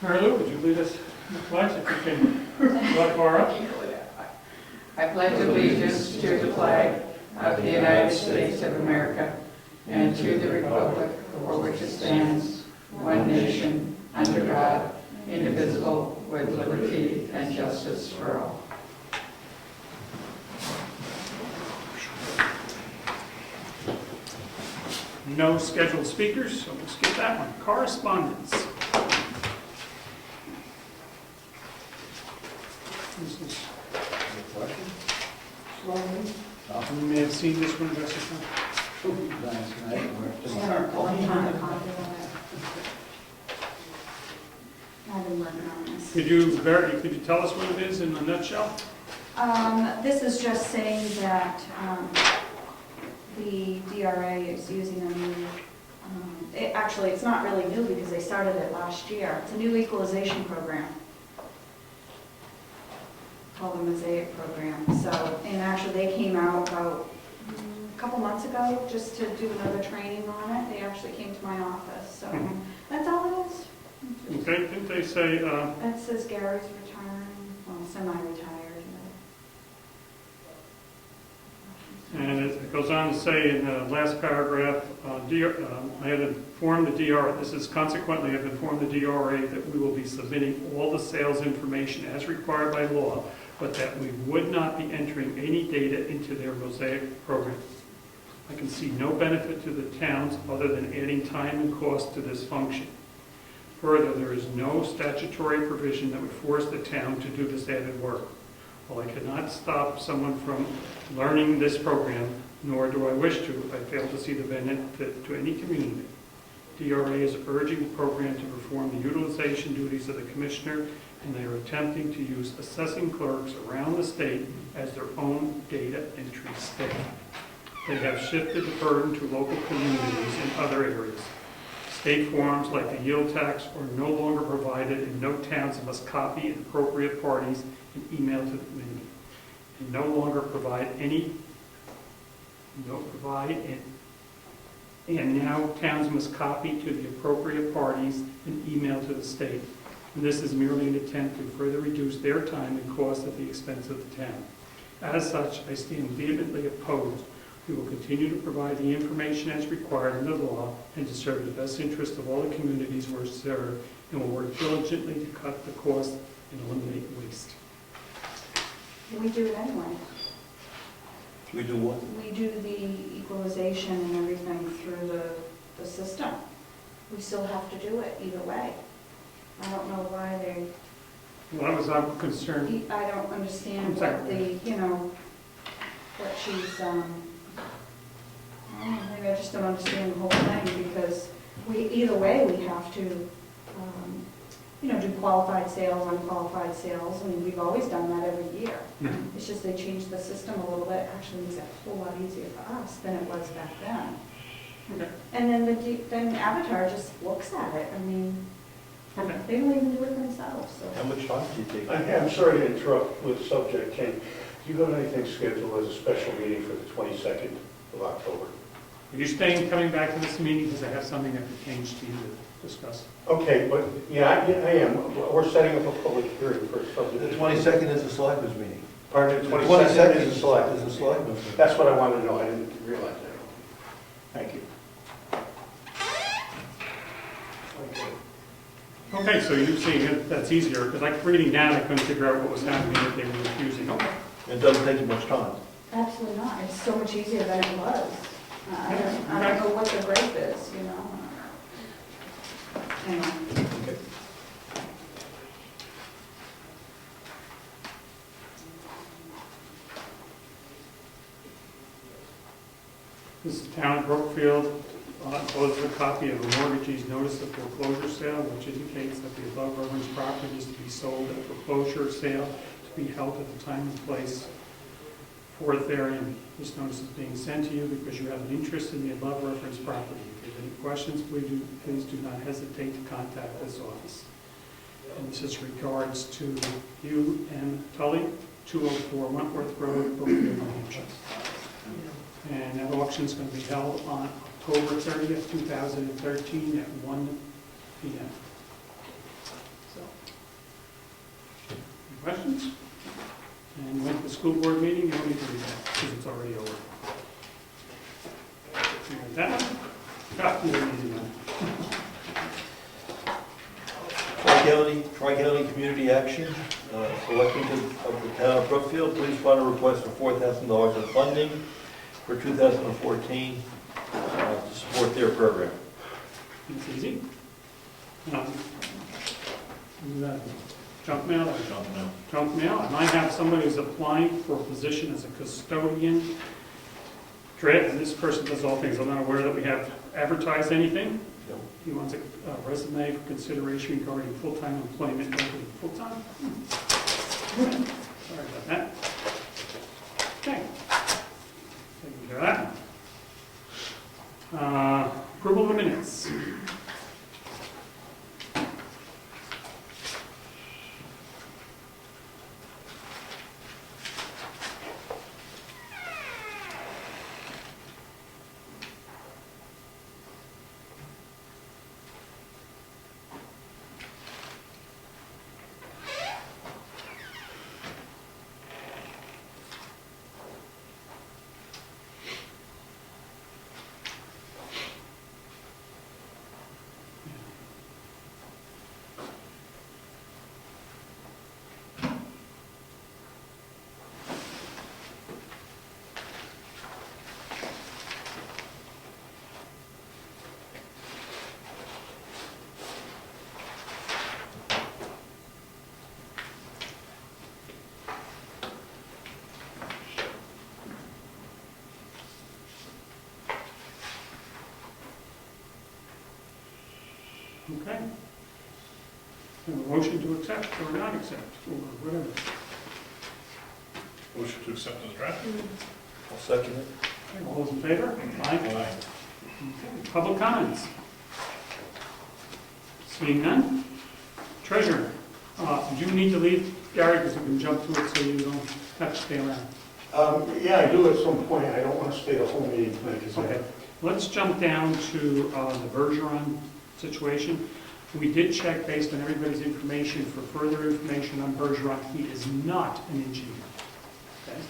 Mary Lou, would you lead us in the pledge if you can go far up? I pledge allegiance to the flag of the United States of America and to the republic for which it stands, one nation, under God, indivisible, with liberty and justice for all. No scheduled speakers, so we'll skip that one. Correspondence. This is, you may have seen this one, Jessica. I've been working on this. Could you tell us what it is in a nutshell? This is just saying that the DRA is using a new, actually it's not really new because they started it last year. It's a new equalization program called the Mosaic program. So, and actually they came out about a couple months ago just to do another training on it. They actually came to my office. So that's all it is. Okay, didn't they say, It says Gary's retiring, well, semi-retired. and it goes on to say in the last paragraph, I had informed the DRA, this is consequently, I've informed the DRA that we will be submitting all the sales information as required by law, but that we would not be entering any data into their Mosaic program. I can see no benefit to the towns other than adding time and cost to this function. Further, there is no statutory provision that would force the town to do this added work. While I cannot stop someone from learning this program, nor do I wish to, I fail to see the benefit to any community. DRA is urging the program to perform the utilization duties of the commissioner, and they are attempting to use assessing clerks around the state as their own data entry staff. They have shifted the burden to local communities in other areas. State forms like the yield tax are no longer provided, and no towns must copy appropriate parties and email to the committee. And no longer provide and now towns must copy to the appropriate parties and email to the state. And this is merely an attempt to further reduce their time and cost at the expense of the town. As such, I stand vehemently opposed. We will continue to provide the information as required under the law and to serve the best interest of all the communities we're served, and will work diligently to cut the cost and eliminate waste. We do it anyway. We do what? We do the equalization and everything through the system. We still have to do it either way. I don't know why they, Well, that was our concern. I don't understand what the, what she's, maybe I just don't understand the whole thing, because either way we have to, do qualified sales, unqualified sales. I mean, we've always done that every year. Mm-hmm. It's just they changed the system a little bit. Actually, makes it a whole lot easier for us than it was back then. Okay. And then then Avatar just looks at it. I mean, Okay. they don't even do it themselves. So. How much time do you take? I'm sorry to interrupt with the subject, Ken. Do you have anything scheduled as a special meeting for the 22nd of October? Are you staying, coming back to this meeting because I have something that pertains to you to discuss? Okay, but, yeah, I am. We're setting up a public hearing for a The subject. 22nd is a selectmen's meeting. Pardon, the The 22nd is a select. is a selectmen's meeting. That's what I wanted to know. I didn't realize that. Thank you. Okay, so you're seeing it, that's easier, because like reading that, I couldn't figure out what was happening, that they were refusing. Okay. It doesn't take you much time. Absolutely not. It's so much easier than it was. I don't know what the break is, Anyway. Okay. This is Town of Brookfield, encloses a copy of a mortgagee's notice of foreclosure sale, which indicates that the above referenced property is to be sold at a foreclosure sale to be held at the time and place for therein. This notice is being sent to you because you have an interest in the above referenced property. If you have any questions, please do not hesitate to contact this office. And this is regards to Hugh M. Tully, 204 Wentworth Road, Brookfield, New Hampshire. And that auction is going to be held on October 30th, 2013 at 1 p.m. So Questions? And went to the school board meeting, you don't need to read that, because it's already over. You got that one? Got the easy one. Tri-County Community Action, selecting of the town of Brookfield, please fund a request for $4,000 in funding for 2014 to support their program. It's easy. Junk mail? Junk mail. I might have somebody who's applying for a position as a custodian. And this person does all things. I'm not aware that we have advertised anything. No. He wants a resume for consideration regarding full-time employment. Full-time? Sorry about that. Okay. Taking care of that. Approval of the minutes. Okay. And a motion to accept or not accept, or whatever. Motion to accept as drafted? I'll second it. Okay, all those in favor? Aye. Okay. Public comments? Seeing none? Treasurer, do you need to leave, Gary, because we can jump to it so you don't have to stay around? Yeah, I do at some point. I don't want to stay the whole meeting tonight, because Okay, let's jump down to the Bergeron situation. We did check based on everybody's information for further information on Bergeron. He is not an engineer. Okay?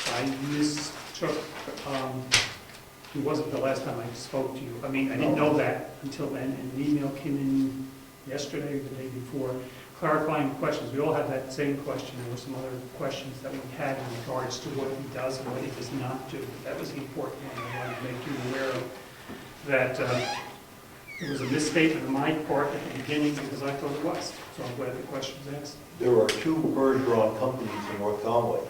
I mistook, he wasn't the last time I spoke to you. I mean, I didn't know that until then, and an email came in yesterday or the day before, clarifying questions. We all had that same question. There were some other questions that we had in regards to what he does and what he does not do. But that was the important one. I wanted to make you aware of that. It was a misstatement on my part at the beginning because I thought it was. So I'm glad the question was asked. There are two Bergeron companies in North Conway.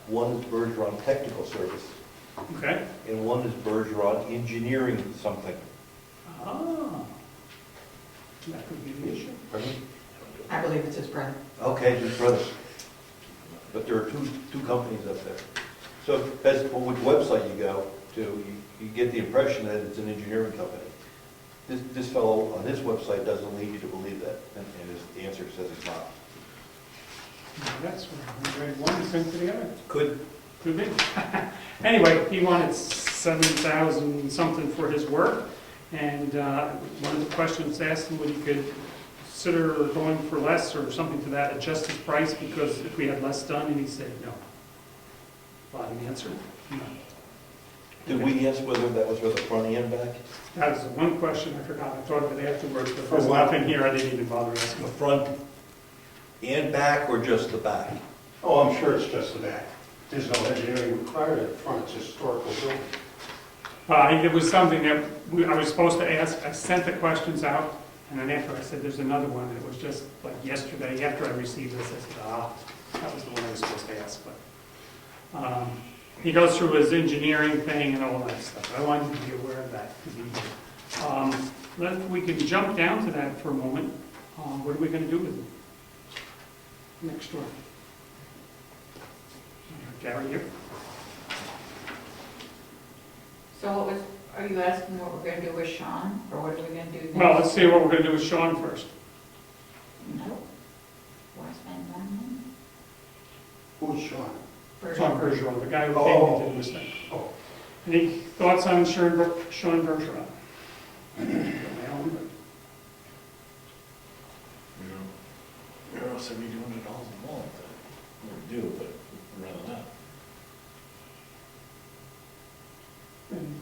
One is Bergeron Technical Service, Okay? and one is Bergeron Engineering something. Ah. That could be the issue. Pardon me? I believe it's his brother. Okay, his brother. But there are two companies up there. So as for which website you go to, you get the impression that it's an engineering company. This fellow on his website doesn't lead you to believe that, and his answer says it's not. That's what I read one and sent to the other. Could Be. Anyway, he wanted 7,000 something for his work, and one of the questions asked him would he could consider going for less or something to that, adjust his price because if we had less done, and he said no. Bottom answer, no. Did we ask whether that was for the front and back? That was the one question I forgot. I thought of it afterwards, but For there's what? nothing here. I didn't even bother asking. The front and back, or just the back? Oh, I'm sure it's just the back. There's no engineering required at the front. It's a historical building. It was something that I was supposed to ask. I sent the questions out, and then after I said, there's another one, and it was just like yesterday, after I received this, I said, that was the one I was supposed to ask. But he goes through his engineering thing and all that stuff. I wanted you to be aware of that. We can jump down to that for a moment. What are we going to do with it? Next door. Gary, here. So are you asking what we're going to do with Sean, or what are we going to do next? Well, let's see what we're going to do with Sean first. No. Why spend more money? Who's Sean? Sean Bergeron, the guy who came into this thing. Oh. Any thoughts on Sean Bergeron? You're $7,200 a month.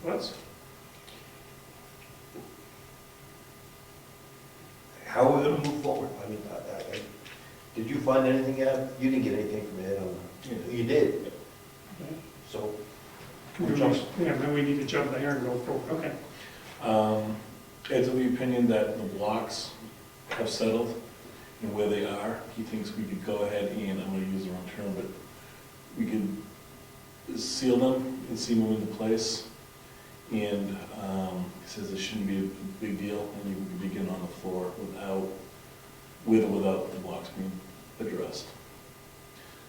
What? How are we gonna move forward? I mean, did you find anything out? You didn't get anything from Ed on, you did, so. Yeah, then we need to jump there and go forward, okay. Ed's of the opinion that the blocks have settled and where they are. He thinks we could go ahead and, I'm gonna use the wrong term, but we could seal them and seal them into place. And he says it shouldn't be a big deal, and you can begin on the floor with or without the blocks being addressed.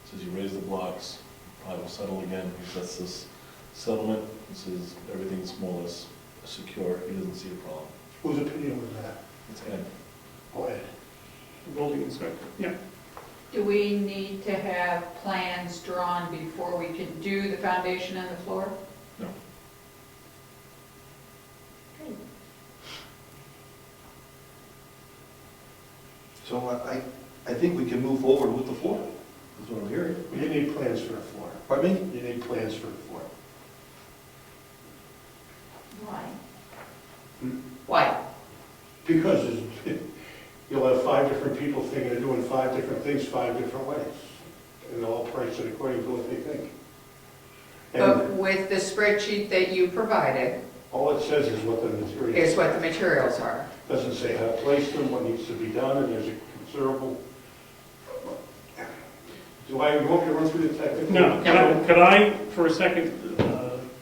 Says you raise the blocks, probably will settle again. He sets this settlement. He says everything's more or less secure. He doesn't see a problem. Whose opinion was that? It's Ed. Oh, Ed. The building inspector, yeah. Do we need to have plans drawn before we can do the foundation and the floor? No. So I think we can move forward with the floor, that's what I'm hearing. You need plans for the floor. Pardon me? You need plans for the floor. Why? Hmm? Why? Because you'll have 5 different people thinking of doing 5 different things 5 different ways. And they'll all price it according to what they think. But And with the spreadsheet that you provided, all it says is what the material. is what the materials are. Doesn't say how to place them, what needs to be done, and there's a considerable. You want me to run through the technical? No, could I, for a second,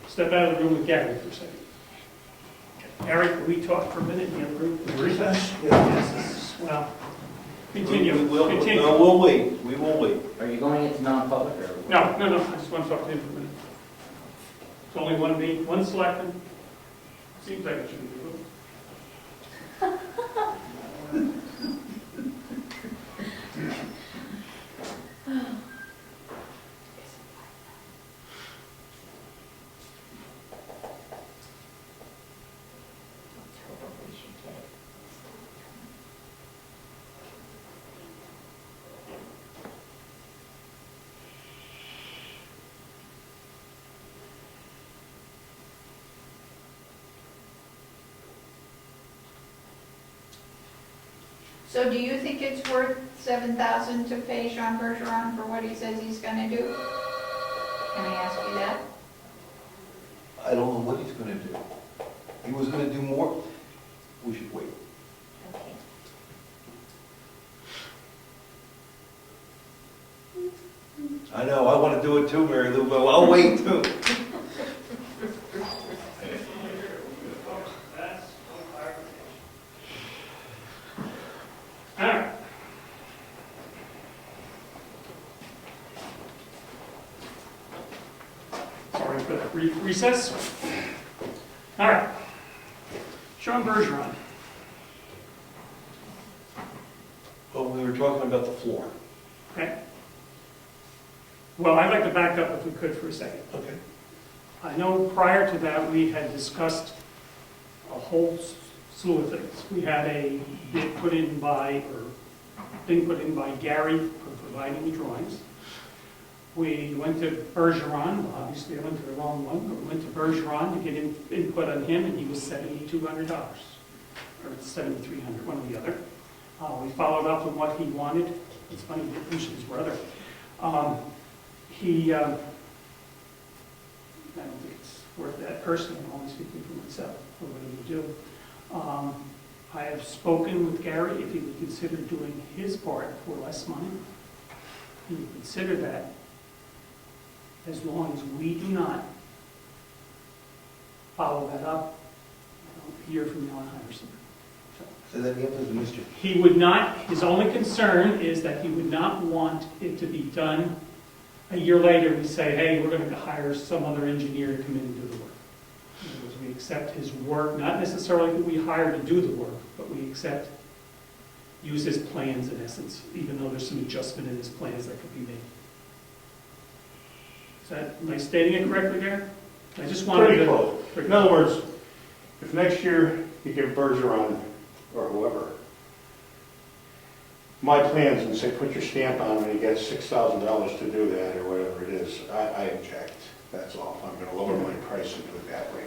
step out of the room with Gary for a second? Gary, can we talk for a minute in the other room? Recess? Yes. Well, continue, continue. No, we'll wait, we will wait. Are you going into non-public or? No, I just want to talk to him for a minute. It's only one selectman. Seems like it should be. So do you think it's worth $7,000 to pay Jean Bergeron for what he says he's gonna do? Can I ask you that? I don't know what he's gonna do. He was gonna do more. We should wait. Okay. I know, I wanna do it too, Mary Lou, but I'll wait too. All right. Sorry for that brief recess. All right. Sean Bergeron. Well, we were talking about the floor. Okay. Well, I'd like to back up if we could for a second. Okay. I know prior to that, we had discussed a whole slew of things. We had a bid put in by, or thing put in by Gary for providing the drawings. We went to Bergeron, well, obviously I went to the wrong one, but we went to Bergeron to get input on him, and he was $7,200, or $7,300, one or the other. We followed up on what he wanted. It's funny, Bruce is his brother. I don't think it's worth that personally, I'm only speaking for myself, for what he would do. I have spoken with Gary if he would consider doing his part for less money. He would consider that as long as we do not follow that up a year from now and hire somebody. Say that again, please, Mr. He would not, his only concern is that he would not want it to be done a year later. We say, hey, we're going to hire some other engineer to come in and do the work. In other words, we accept his work, not necessarily that we hire to do the work, but we accept, use his plans in essence, even though there's some adjustment in his plans that could be made. Am I stating it correctly, Gary? I just wanted Pretty to... close. In other words, if next year you give Bergeron or whoever my plans and say, put your stamp on them and you get $6,000 to do that or whatever it is, I object. That's all. I'm going to lower my price and do it that way.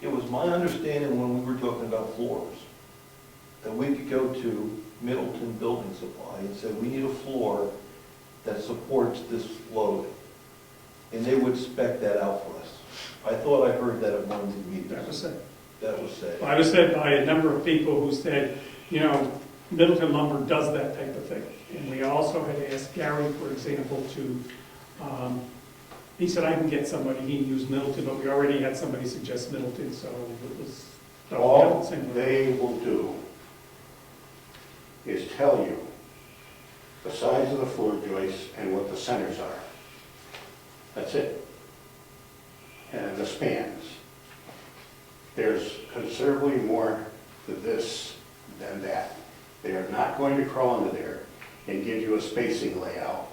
It was my understanding when we were talking about floors, that we could go to Middleton Building Supply and say, we need a floor that supports this load. And they would spec that out for us. I thought I heard that at one of the meetings. That was said. That was said. I was said by a number of people who said, you know, Middleton Lumber does that type of thing. And we also had asked Gary, for example, to, he said, I can get somebody, he used Middleton, but we already had somebody suggest Middleton, so it was. All they will do is tell you the size of the floor joists and what the centers are. That's it. And the spans. There's considerably more to this than that. They are not going to crawl into there and give you a spacing layout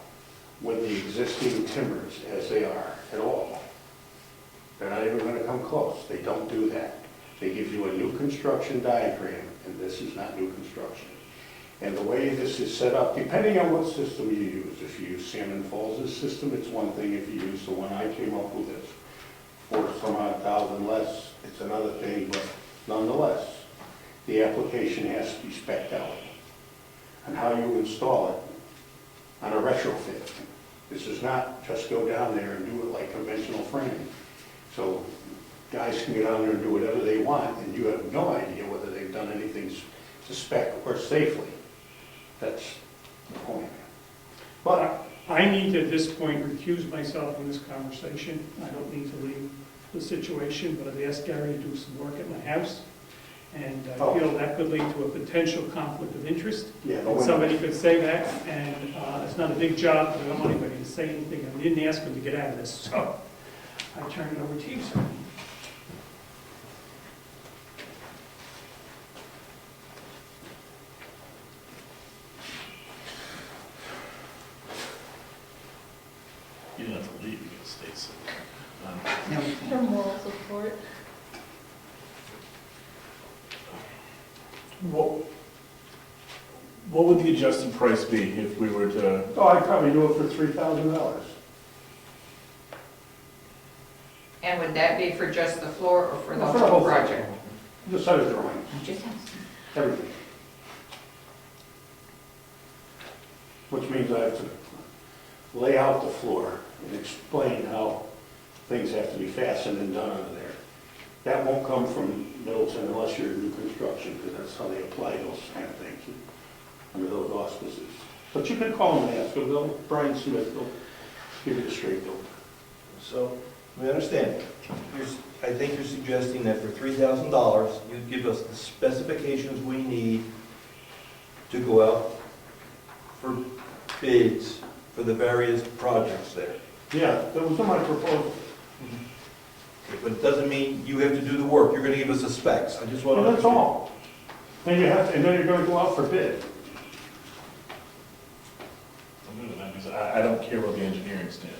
with the existing timbers as they are at all. They're not even going to come close. They don't do that. They give you a new construction diagram, and this is not new construction. And the way this is set up, depending on what system you use, if you use Salmon Falls' system, it's one thing. If you use the one I came up with, it's some odd thousand less, it's another thing, but nonetheless, the application has to be spec'd out on how you install it on a retrofit. This is not just go down there and do it like conventional framing. So guys can get down there and do whatever they want, and you have no idea whether they've done anything to spec or safely. That's the point. But I need to, at this point, recuse myself from this conversation. I don't need to leave the situation, but I've asked Gary to do some work at my house. And I feel that could lead to a potential conflict of interest. Yeah, And somebody could say that, and it's not a big job, but I don't want anybody to say anything. I didn't ask him to get out of this, so I turn it over to you, sir. You don't have to leave, you can stay sitting. For moral support. What would the adjusted price be if we were to, Oh, I'd probably do it for $3,000. And would that be for just the floor or for the For the whole whole project? The set of drawings, Just everything. Which means I have to lay out the floor and explain how things have to be fastened and done under there. That won't come from Middleton unless you're in new construction, because that's how they apply those kind of things, under those auspices. But you can call them and ask them, they'll, Brian Smith, they'll give you the straight bill. So, we understand. I think you're suggesting that for $3,000, you'd give us the specifications we need to go out for bids for the various projects there. Yeah, that was in my proposal. But it doesn't mean you have to do the work. You're gonna give us the specs. I just want to. Well, that's all. Then you have to, and then you're gonna go out for bid. I don't care about the engineering stand.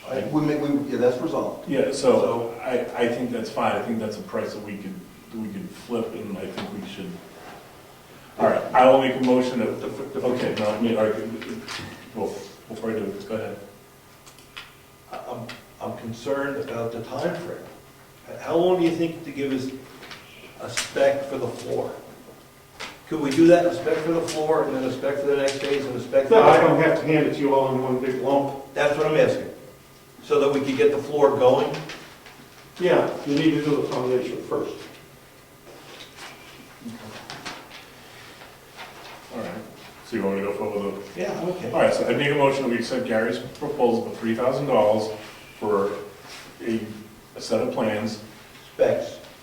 Yeah, that's resolved. Yeah, so I think that's fine, I think that's a price that we could flip, and I think we should. All right, I will make a motion of, okay, no, I mean, all right, well, before I do it, go ahead. I'm concerned about the time frame. How long do you think to give us a spec for the floor? Could we do that, a spec for the floor, and then a spec for the next phase, and a spec for No, the... I don't have to hand it to you all in one big lump. That's what I'm asking. So that we could get the floor going? Yeah, you need to do the foundation first. All right, so you want me to go forward with the... Yeah, okay. All right, so I make a motion that we accept Gary's proposal for $3,000 for a set of plans,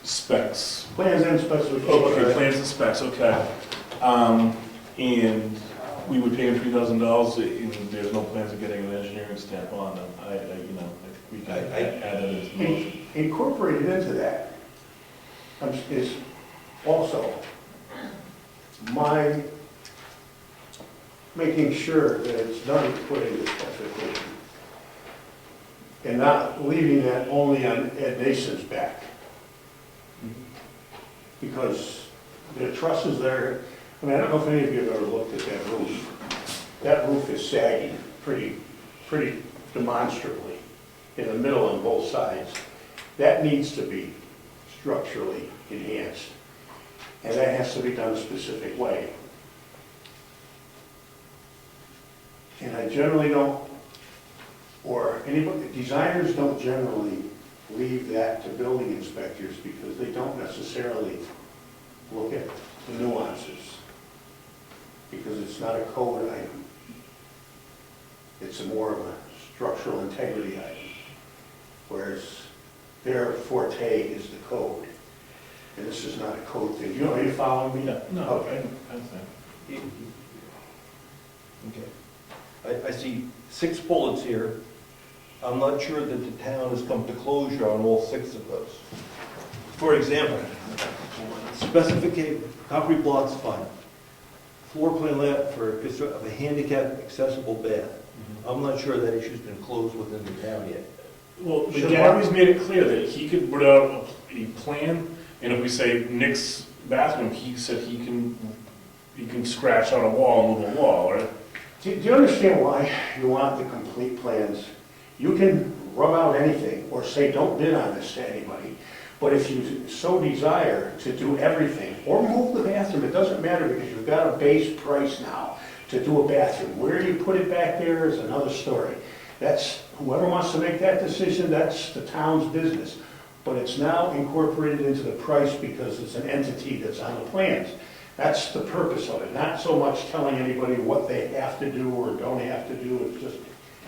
specs. Plans and specifications. Oh, okay, plans and specs, okay. And we would pay him $3,000, and there's no plans of getting an engineering stamp on them. I think we can add that into the motion. Incorporated into that is also my making sure that it's done according to specification. And not leaving that only on Ed Nason's back. Because the trusses there, I mean, I don't know if any of you have ever looked at that roof. That roof is sagging pretty demonstrably in the middle on both sides. That needs to be structurally enhanced. And that has to be done a specific way. And I generally don't, or anybody, designers don't generally leave that to building inspectors because they don't necessarily look at the nuances, because it's not a code item. It's more of a structural integrity item, whereas their forte is the code. And this is not a code thing. You know, are you following me? No, Okay. I understand. Okay. I see 6 bullets here. I'm not sure that the town has come to closure on all 6 of those. For example, specification, concrete blocks, fine. Floor plan layout for a handicapped accessible bath. I'm not sure that issue's been closed within the town yet. Well, Should Gary's made it clear that he could put out a plan, and if we say Nick's bathroom, he said he can scratch out a wall and move a wall, right? Do you understand why you want the complete plans? You can rub out anything or say, don't bid on this to anybody. But if you so desire to do everything, or move the bathroom, it doesn't matter because you've got a base price now to do a bathroom. Where you put it back there is another story. That's, whoever wants to make that decision, that's the town's business. But it's now incorporated into the price because it's an entity that's on the plans. That's the purpose of it, not so much telling anybody what they have to do or don't have to do. It's just,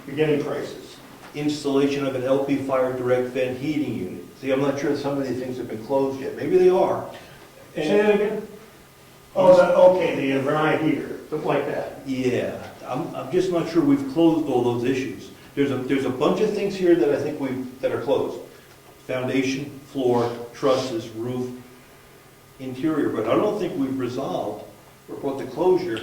you're getting prices. Installation of an LP fire direct vent heating unit. See, I'm not sure some of these things have been closed yet. Maybe they are. Say that again? Oh, okay, the Vermont heater, stuff like that. Yeah, I'm just not sure we've closed all those issues. There's a bunch of things here that I think that are closed. Foundation, floor, trusses, roof, interior, but I don't think we've resolved or brought to closure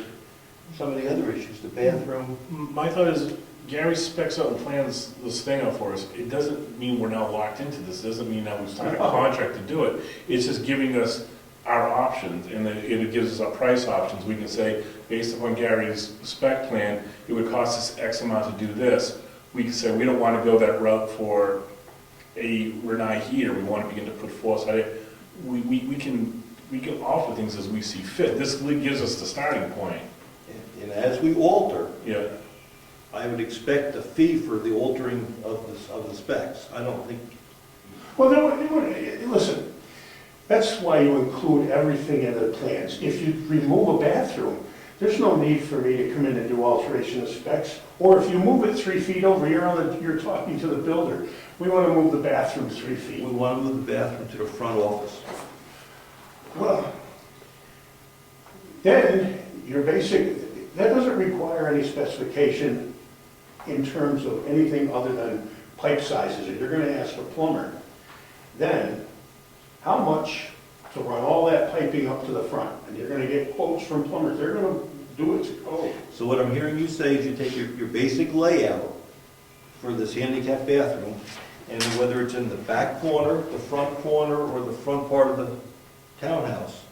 some of the other issues, the bathroom. My thought is, Gary specs out and plans this thing out for us. It doesn't mean we're now locked into this. It doesn't mean now we've signed a contract to do it. It's just giving us our options, and it gives us our price options. We can say, based upon Gary's spec plan, it would cost us X amount to do this. We can say, we don't want to go that route for a Renai heater. We want to begin to put force. We can offer things as we see fit. This gives us the starting point. And as we alter, Yeah. I would expect a fee for the altering of the specs. I don't think. Well, listen, that's why you include everything in the plans. If you remove a bathroom, there's no need for me to come in and do alteration of specs. Or if you move it 3 feet over, you're talking to the builder. We want to move the bathroom 3 feet. We want to move the bathroom to the front office. Well, then that doesn't require any specification in terms of anything other than pipe sizes. If you're going to ask a plumber, then how much to run all that piping up to the front? And you're going to get quotes from plumbers. They're going to do it to code. So what I'm hearing you say is you take your basic layout for this handicapped bathroom, and whether it's in the back corner, the front corner, or the front part of the townhouse,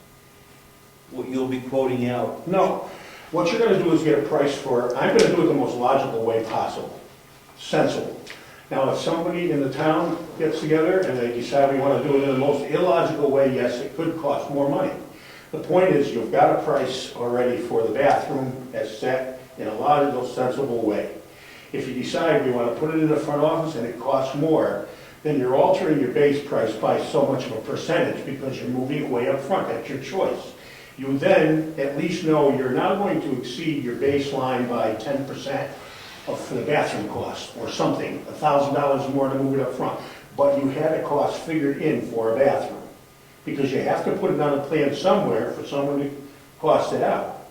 what you'll be quoting out. No. What you're going to do is get a price for it. I'm going to do it the most logical way possible, sensible. Now, if somebody in the town gets together and they decide we want to do it in the most illogical way, yes, it could cost more money. The point is, you've got a price already for the bathroom as set in a logical, sensible way. If you decide we want to put it in the front office and it costs more, then you're altering your base price by so much of a percentage because you're moving it way up front. That's your choice. You then at least know you're not going to exceed your baseline by 10% for the bathroom cost or something, $1,000 more to move it up front. But you had a cost figured in for a bathroom because you have to put it on a plan somewhere for someone to cost it out.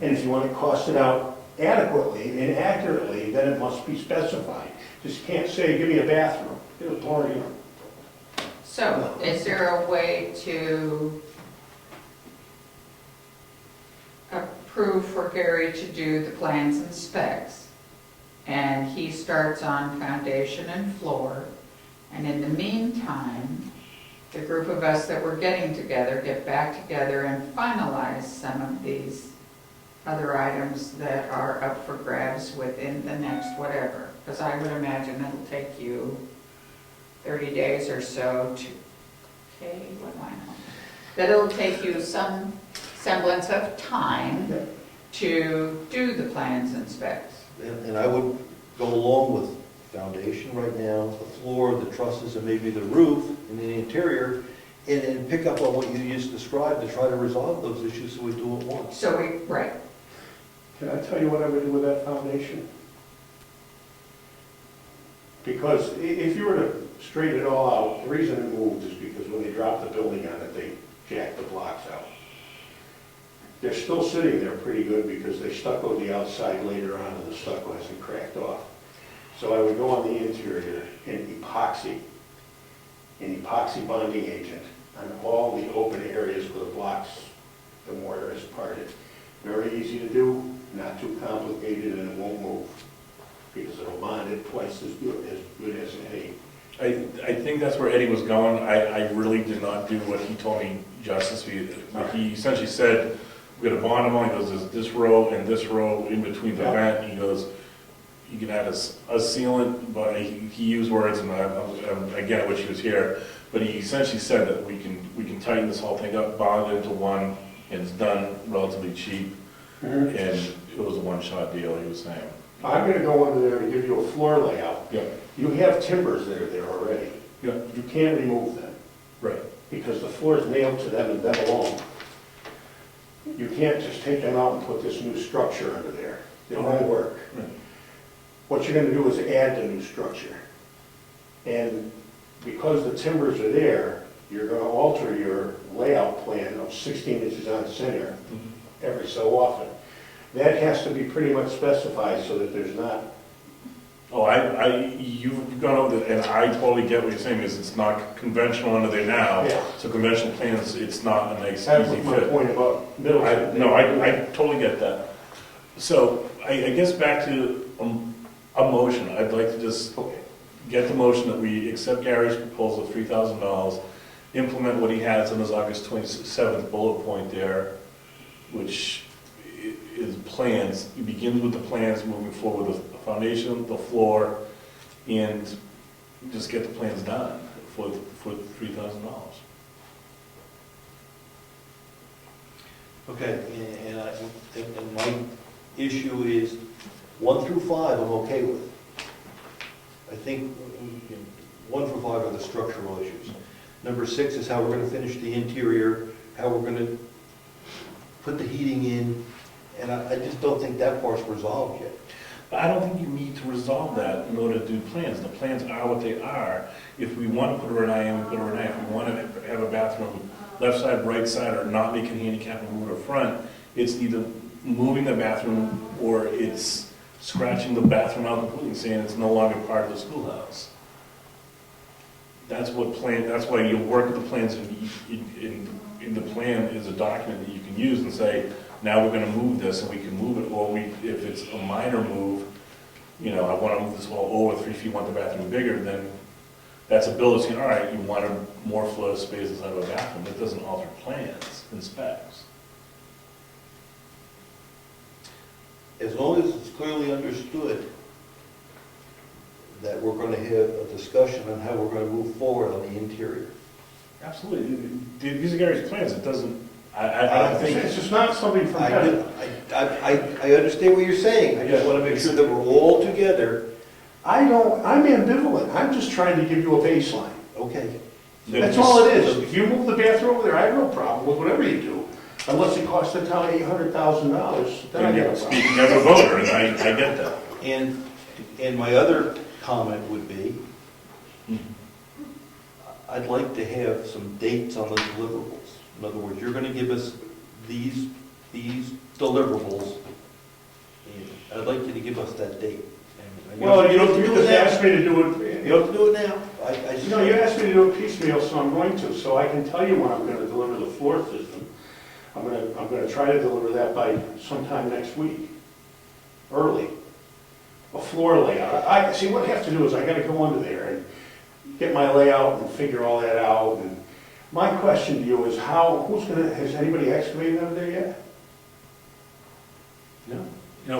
And if you want to cost it out adequately and accurately, then it must be specified. Just can't say, give me a bathroom. It'll pour you. So, is there a way to approve for Gary to do the plans and specs? And he starts on foundation and floor. And in the meantime, the group of us that we're getting together get back together and finalize some of these other items that are up for grabs within the next whatever. Because I would imagine it'll take you 30 days or so to Okay, that it'll take you some semblance of time Yeah. to do the plans and specs. And I would go along with foundation right now, the floor, the trusses, and maybe the roof and the interior, and pick up on what you just described and try to resolve those issues so we do it once. So right, Can I tell you what I would do with that foundation? Because if you were to straighten it all out, the reason it moved is because when they dropped the building on it, they jacked the blocks out. They're still sitting there pretty good because they stuccoed the outside later on and the stucco hasn't cracked off. So I would go on the interior in epoxy bonding agent on all the open areas where the blocks, the mortar is parted. Very easy to do, not too complicated, and it won't move because it'll bond it twice as good as any. I think that's where Eddie was going. I really did not do what he told me justice. He essentially said, we're gonna bond them all. He goes, there's this row and this row in between the vent. He goes, you can add a sealant, but he used words, and I get what she was here, but he essentially said that we can tighten this whole thing up, bond it into one, and it's done relatively cheap, and it was a one-shot deal, he was saying. I'm gonna go under there and give you a floor layout. Yeah. You have timbers that are there already. Yeah. You can't remove them Right. because the floor is nailed to them and them alone. You can't just take them out and put this new structure under there. It won't work. Right. What you're gonna do is add the new structure. And because the timbers are there, you're gonna alter your layout plan of 16 inches on center every so often. That has to be pretty much specified so that there's not. Oh, you've gone over that, and I totally get what you're saying, is it's not conventional under there now. Yeah. So conventional plans, it's not a nice, That easy was my fit. point about Middleton. No, I totally get that. So I guess back to a motion, I'd like to just Okay. get the motion that we accept Gary's proposal of $3,000, implement what he has in his August 27th bullet point there, which is plans. He begins with the plans moving forward with the foundation, the floor, and just get the plans done for $3,000. Okay, and my issue is 1 through 5 I'm okay with. I think 1 through 5 are the structural issues. Number 6 is how we're going to finish the interior, how we're going to put the heating in, and I just don't think that part's resolved yet. But I don't think you need to resolve that in order to do plans. The plans are what they are. If we want to put a Renee in, we put a Renee. If we want to have a bathroom left side, right side, or not make it handicapped and move it front, it's either moving the bathroom or it's scratching the bathroom out completely and saying it's no longer part of the schoolhouse. That's why you work with the plans, in the plan is a document that you can use and say, now we're gonna move this, and we can move it, or if it's a minor move, I wanna move this wall over 3 feet, want the bathroom bigger, then that's a bill that's saying, all right, you want more floor space inside of a bathroom. That doesn't alter plans and specs. As long as it's clearly understood that we're going to have a discussion on how we're going to move forward on the interior. Absolutely. These are Gary's plans. It doesn't, I don't think. It's just not something from heaven. I understand what you're saying. I just want to make sure that we're all together. I'm ambivalent. I'm just trying to give you a baseline. Okay. That's all it is. If you move the bathroom over there, I have no problem with whatever you do, unless it costs the town $800,000, then I get a problem. Speaking as a voter, and I get that. And my other comment would be, I'd like to have some dates on the deliverables. In other words, you're going to give us these deliverables, and I'd like you to give us that date. And Well, you have to just asked me to do it. You have to do it now. You asked me to do it piecemeal, so I'm going to. So I can tell you when I'm going to deliver the floor system. I'm going to try to deliver that by sometime next week, early. A floor layout. See, what I have to do is I got to go under there and get my layout and figure all that out. And my question to you is has anybody excavated under there yet? No.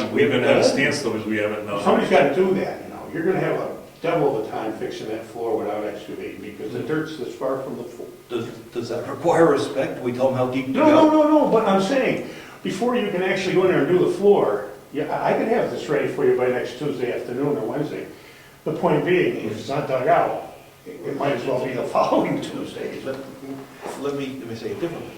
We've been at a standstill because we haven't known. Somebody's got to do that, You're going to have double the time fixing that floor without excavating, because the dirt's this far from the floor. Does that require respect? Do we tell them how deep to No, go? no, but I'm saying, before you can actually go in there and do the floor, yeah, I could have this ready for you by next Tuesday afternoon or Wednesday. The point being, if it's not dug out, it might as well be the following Tuesday. Let me say it differently.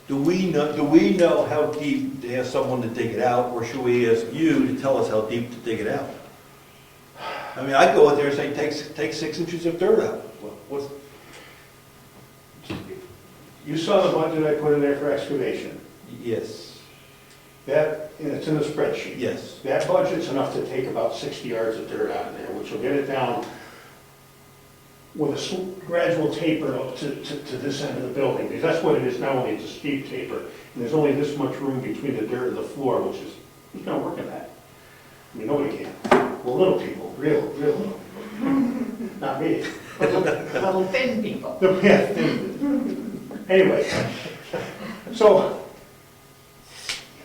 Do we know how deep to ask someone to dig it out, or should we ask you to tell us how deep to dig it out? I mean, I'd go out there and say, take 6 inches of dirt out. What's, You saw the budget I put in there for excavation. yes, That, and it's in the spreadsheet. yes. That budget's enough to take about 60 yards of dirt out of there, which will get it down with a gradual taper up to this end of the building, because that's what it is now, only it's a steep taper. And there's only this much room between the dirt and the floor, which is, who's gonna work in that? I mean, nobody can. Well, little people, real little. Not me. Little thin people. Yeah, thin. Anyway, so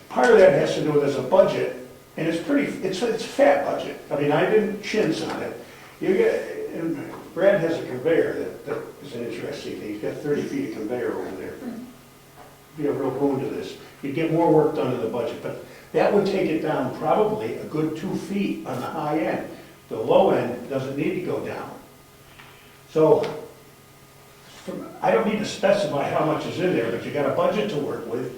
part of that has to do with there's a budget, and it's a fat budget. I mean, I didn't chintz on it. You get, and Brad has a conveyor that is an interesting thing. He's got 30 feet of conveyor over there. Be a real boon to this. You'd get more work done in the budget, but that would take it down probably a good 2 feet on the high end. The low end doesn't need to go down. So I don't need to specify how much is in there, but you got a budget to work with,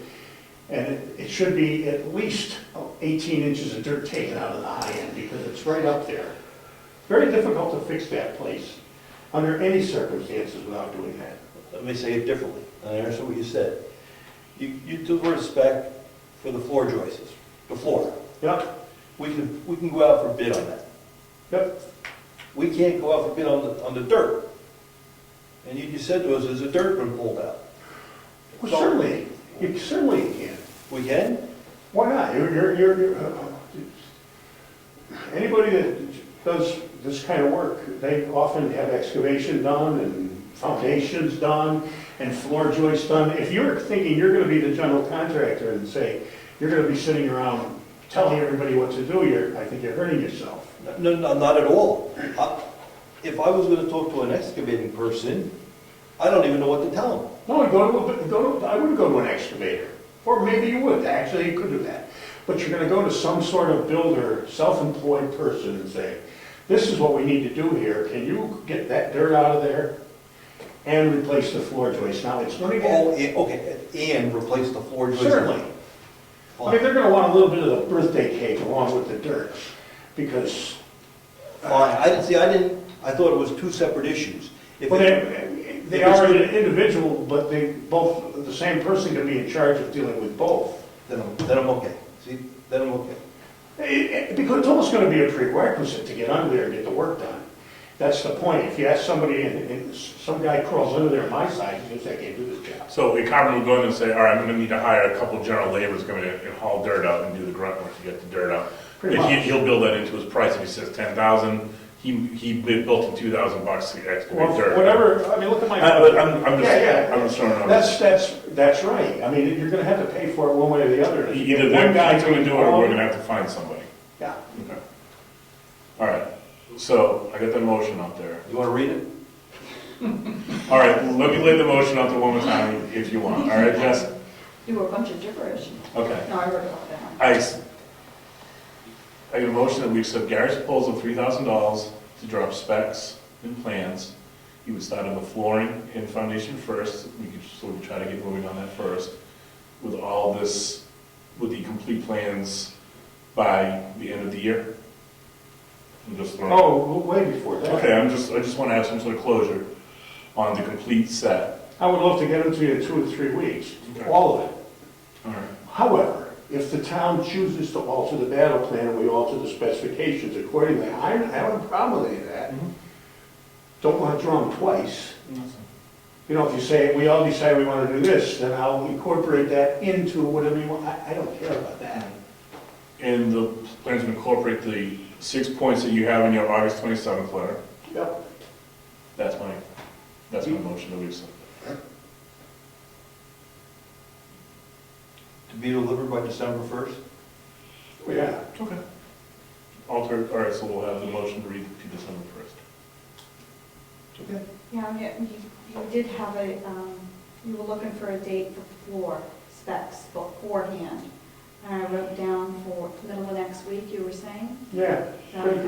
and it should be at least 18 inches of dirt taken out of the high end, because it's right up there. Very difficult to fix that place under any circumstances without doing that. Let me say it differently. I understand what you said. You took respect for the floor joists, the floor. Yep, We can go out for bid on that. yep. We can't go out for bid on the dirt. And you just said to us, has the dirt been pulled out? Well, certainly, you can. We can? Why not? Anybody that does this kind of work, they often have excavation done and foundations done and floor joists done. If you're thinking you're gonna be the general contractor and say, you're gonna be sitting around telling everybody what to do, I think you're hurting yourself. No, not at all. If I was going to talk to an excavating person, I don't even know what to tell them. No, I wouldn't go to an excavator. Or maybe you would, actually, you could do that. But you're gonna go to some sort of builder, self-employed person and say, this is what we need to do here. Can you get that dirt out of there and replace the floor joist? Now, it's gonna Oh, get... okay, and replace the floor joist. Certainly. I mean, they're gonna want a little bit of the birthday cake along with the dirt, because... Fine, I thought it was two separate issues. If Well, it- they are an individual, but the same person can be in charge of dealing with both. Then I'm okay. See, then I'm okay. Because it's almost gonna be a prerequisite to get under there and get the work done. That's the point. If you ask somebody and some guy crawls under there my size, he says, I can't do this job. So a carpenter would go in and say, all right, I'm gonna need to hire a couple general laborers coming in and haul dirt out and do the grunt work to get the dirt out. Pretty And much. he'll build that into his price. If he says 10,000, he built in 2,000 bucks to excavate Well, dirt. whatever, I mean, look at my... I'm Yeah. just throwing it out. That's right. I mean, you're gonna have to pay for it one way or the other. Either One that guy guy's gonna do it, or all- we're gonna have to find somebody. Yeah. Okay. All right, so I got the motion up there. You want to read it? All right, let me lay the motion out there one more time if you want. All right, Jess? You were a bunch of gibberish. Okay. No, I heard about that. I get a motion that we accept Gary's proposal of $3,000 to draw up specs and plans. You would start on the flooring and foundation first. We could sort of try to get moving on that first. With all this, with the complete plans by the end of the year. I'm just throwing. Oh, way before that. Okay, I just want to have some sort of closure on the complete set. I would love to get them to you in 2 to 3 weeks, Okay. all of it. All right. However, if the town chooses to alter the battle plan and we alter the specifications accordingly, I don't have a problem with any of that. Mhm. Don't want to draw them twice. You know, if you say, we all decide we want to do this, then I'll incorporate that into whatever you want. I don't care about that. And the plans will incorporate the 6 points that you have in your August 27th letter. Yep. That's my motion that we accept. To be delivered by December 1st? Oh, yeah. Okay. alter, all right, so we'll have the motion to read to December 1st. Okay. Yeah, you did have you were looking for a date for floor specs beforehand. And I wrote down for middle of next week, you were saying? Yeah,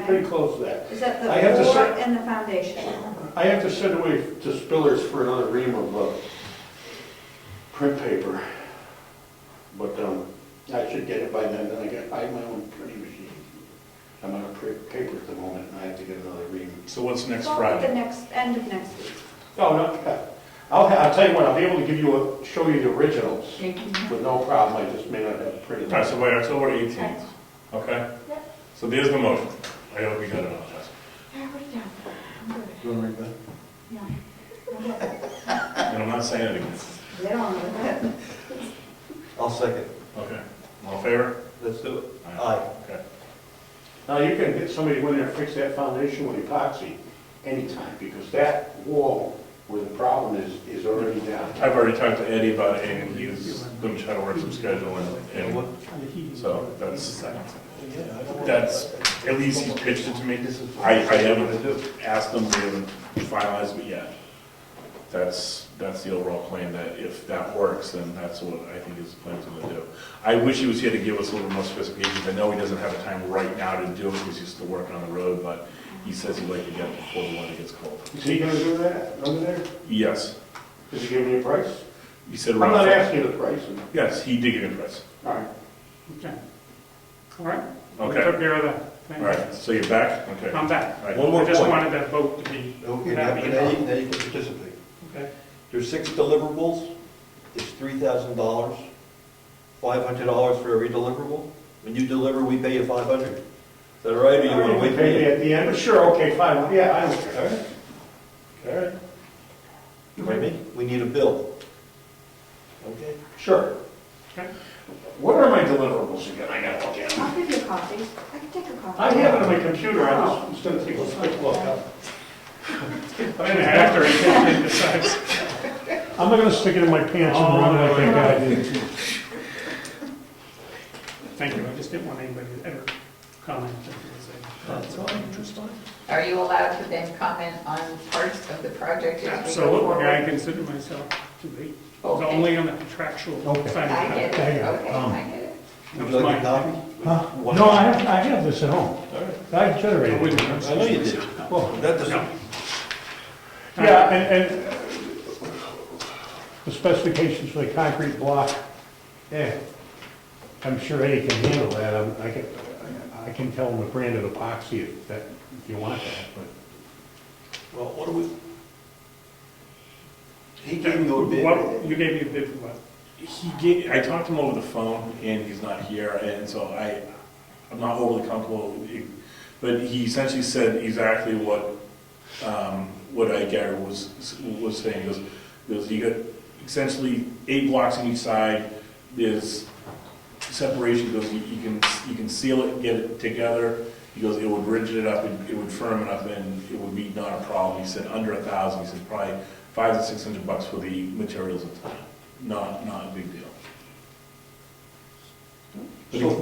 pretty close to that. Is that the I have to floor say- and the foundation? I have to send away to Spillers for another ream of print paper, but I should get it by then. I have my own printing machine. I'm out of paper at the moment, and I have to get another ream. So what's next Well, Friday? the end of next week. Oh, no, yeah. I'll tell you what, I'll be able to show you the originals with no problem. I just may not have printed. All right, so by October 18th, okay? Yep. So there's the motion. I hope you got it all, Jess. Yeah, I wrote it down. I'm good. You want to read Yeah. I'm good. And I'm not saying it again. Get on with it. that? I'll second. Okay. All in favor? Let's do it. Aye. Aye. Okay. Now, you can get somebody to go in there and fix that foundation with epoxy anytime, because that wall where the problem is already down. I've already talked to Eddie about it, and he's going to try to work some schedule, and so that's, at least he's pitched it to me. I haven't asked him, we haven't finalized it yet. That's the overall plan, that if that works, then that's what I think his plan's gonna do. I wish he was here to give us a little more specifications. I know he doesn't have the time right now to do it, because he's still working on the road, but he says he'd like to get it before the weather gets cold. Is he gonna do that over there? Yes. Did he give me a price? He said I'm around. not asking you the price. Yes, he did give me a price. All right. Okay. All right. We Okay. took care of that. Thank All you. right, so you're back? Okay. I'm back. All right. One more I just point. wanted that vote to be Okay, happy. now you can participate. Okay. There's 6 deliverables, it's $3,000, $500 for every deliverable. When you deliver, we pay you $500. Is that all right, or you want to wait for Pay me me? at the end, but sure, okay, fine, yeah, I don't All care. right. All right. You hear me? We need a bill. Okay? Sure. Okay. What are my deliverables again? I gotta look at them. I'll give you a copy. I can take a copy. I have it on my computer, I just was gonna take a quick look. And after he decides. I'm not gonna stick it in my pants and run like that guy did. Thank you. I just didn't want anybody to ever comment. That's fine, just fine. Are you allowed to then comment on parts of the project as we go Absolutely. forward? I consider myself to be. It's Okay. only on the contractual Okay. side I of the get house. it, okay, I get it. Would you like a copy? Huh? One No, copy? I have this at home. All right. I generated it. I know you did. Well, That doesn't, No. yeah, and the specifications for the concrete block, yeah, I'm sure Eddie can handle that. I can tell him a branded epoxy if you want that, but. well, what do we? He gave you a bid. What, you gave me a bid for what? I talked to him over the phone, and he's not here, and so I'm not overly comfortable, but he essentially said exactly what Gary was saying. He goes, you got essentially 8 blocks on each side, there's separation. He goes, you can seal it, get it together. He goes, it would rigid it up, it would firm it up, and it would be not a problem. He said under $1,000, he said probably $500 to $600 for the materials at the time. Not a big deal.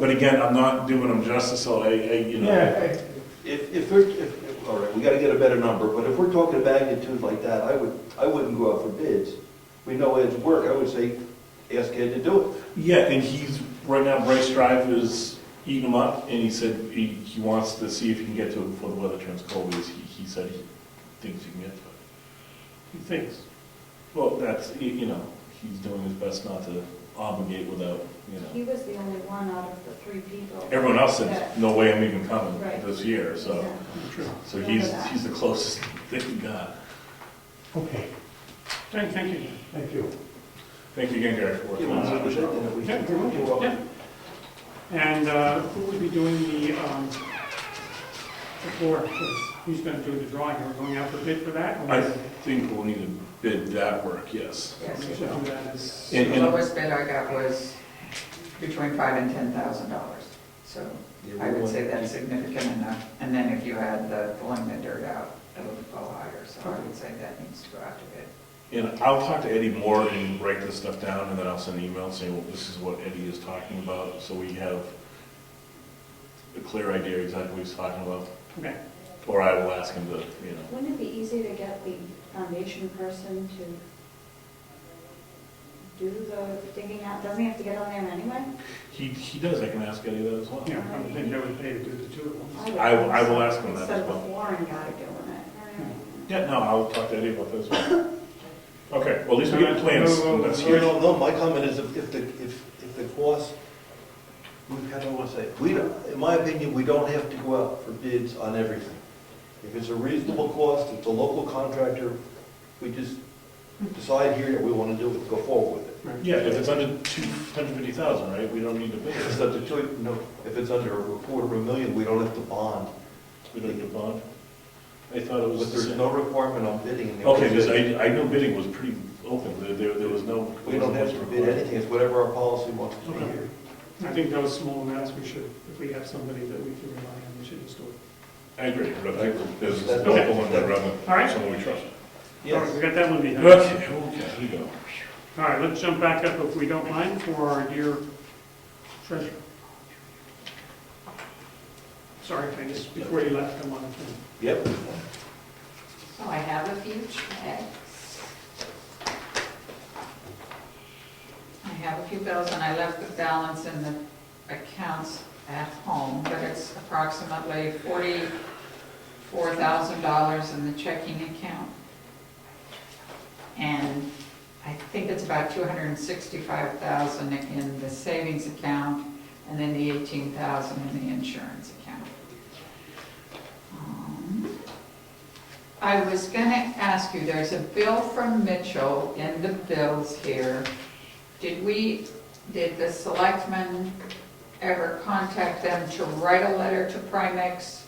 But again, I'm not doing them justice, so you know. Yeah, If all right, we gotta get a better number, but if we're talking a magnitude like that, I wouldn't go out for bids. We know Ed's work, I would say, ask Ed to do it. Yeah, and right now, Brice Drive is eating him up, and he said he wants to see if he can get to it before the weather turns cold, because he said he thinks he can get to it. He thinks. Well, that's, you know, he's doing his best not to obligate without, you know. He was the only one out of the 3 people. Everyone else said, that- no way I'm even coming Right. this year, so. Exactly. True. So Remember that. he's the closest thing we got. okay, Thank you. thank you. Thank you again, Gary, for You working want on to that. push it, and if we- Yeah, You're welcome. Yeah. And who would be doing the floor? Who's going to do the drawing? Are we going out for bid for that? or- I think we'll need to bid that work, yes. Yes, We you should will. do that as. The lowest bid I got was between $5,000 and $10,000. So Yeah, I we would want- say that's significant enough. And then if you add the pulling the dirt out, it'll go higher. So I would say that needs to go out to bid. And I'll talk to Eddie more and write this stuff down, and then I'll send an email saying, well, this is what Eddie is talking about, so we have, a clear idea exactly what he's talking about. Okay. Or I will ask him to, Wouldn't it be easy to get the foundation person to do the digging out? Doesn't he have to get on there anyway? he does, I can ask Eddie that as well. Yeah, I would think I would pay to do the two at once. I will ask him that Instead as of the well. flooring guy doing it. Yeah, no, I'll talk to Eddie about this one. Okay, well, at least we get the plans, and that's huge. No, my comment is if the cost, how do I want to say, in my opinion, we don't have to go out for bids on everything. If it's a reasonable cost, it's a local contractor, we just decide here that we want to do it, go forward with it. Yeah, if it's under 250,000, right, we don't need to bid If it's it. under if it's under a $250,000, we don't have to bond. We don't need a bond. I thought it was But the there's same. no requirement on bidding. in the Okay, because bid. I knew bidding was pretty open, there was no. We don't have to bid anything, it's whatever our policy wants to be Okay. here. I think those small amounts, we should, if we have somebody that we can rely on, we should just do it. I agree, but I think there's That's- local and rather All right. than someone we trust. All right, we got that one behind. Okay, here we go. All right, let's jump back up, if we don't mind, for our dear treasurer. Sorry, I just, before you left, I wanted to. Yep. So I have a few checks. I have a few bills, and I left the balance in the accounts at home, but it's approximately $44,000 in the checking account. And I think it's about $265,000 in the savings account, and then the $18,000 in the insurance account. I was going to ask you, there's a bill from Mitchell in the bills here. Did the selectmen ever contact them to write a letter to Primex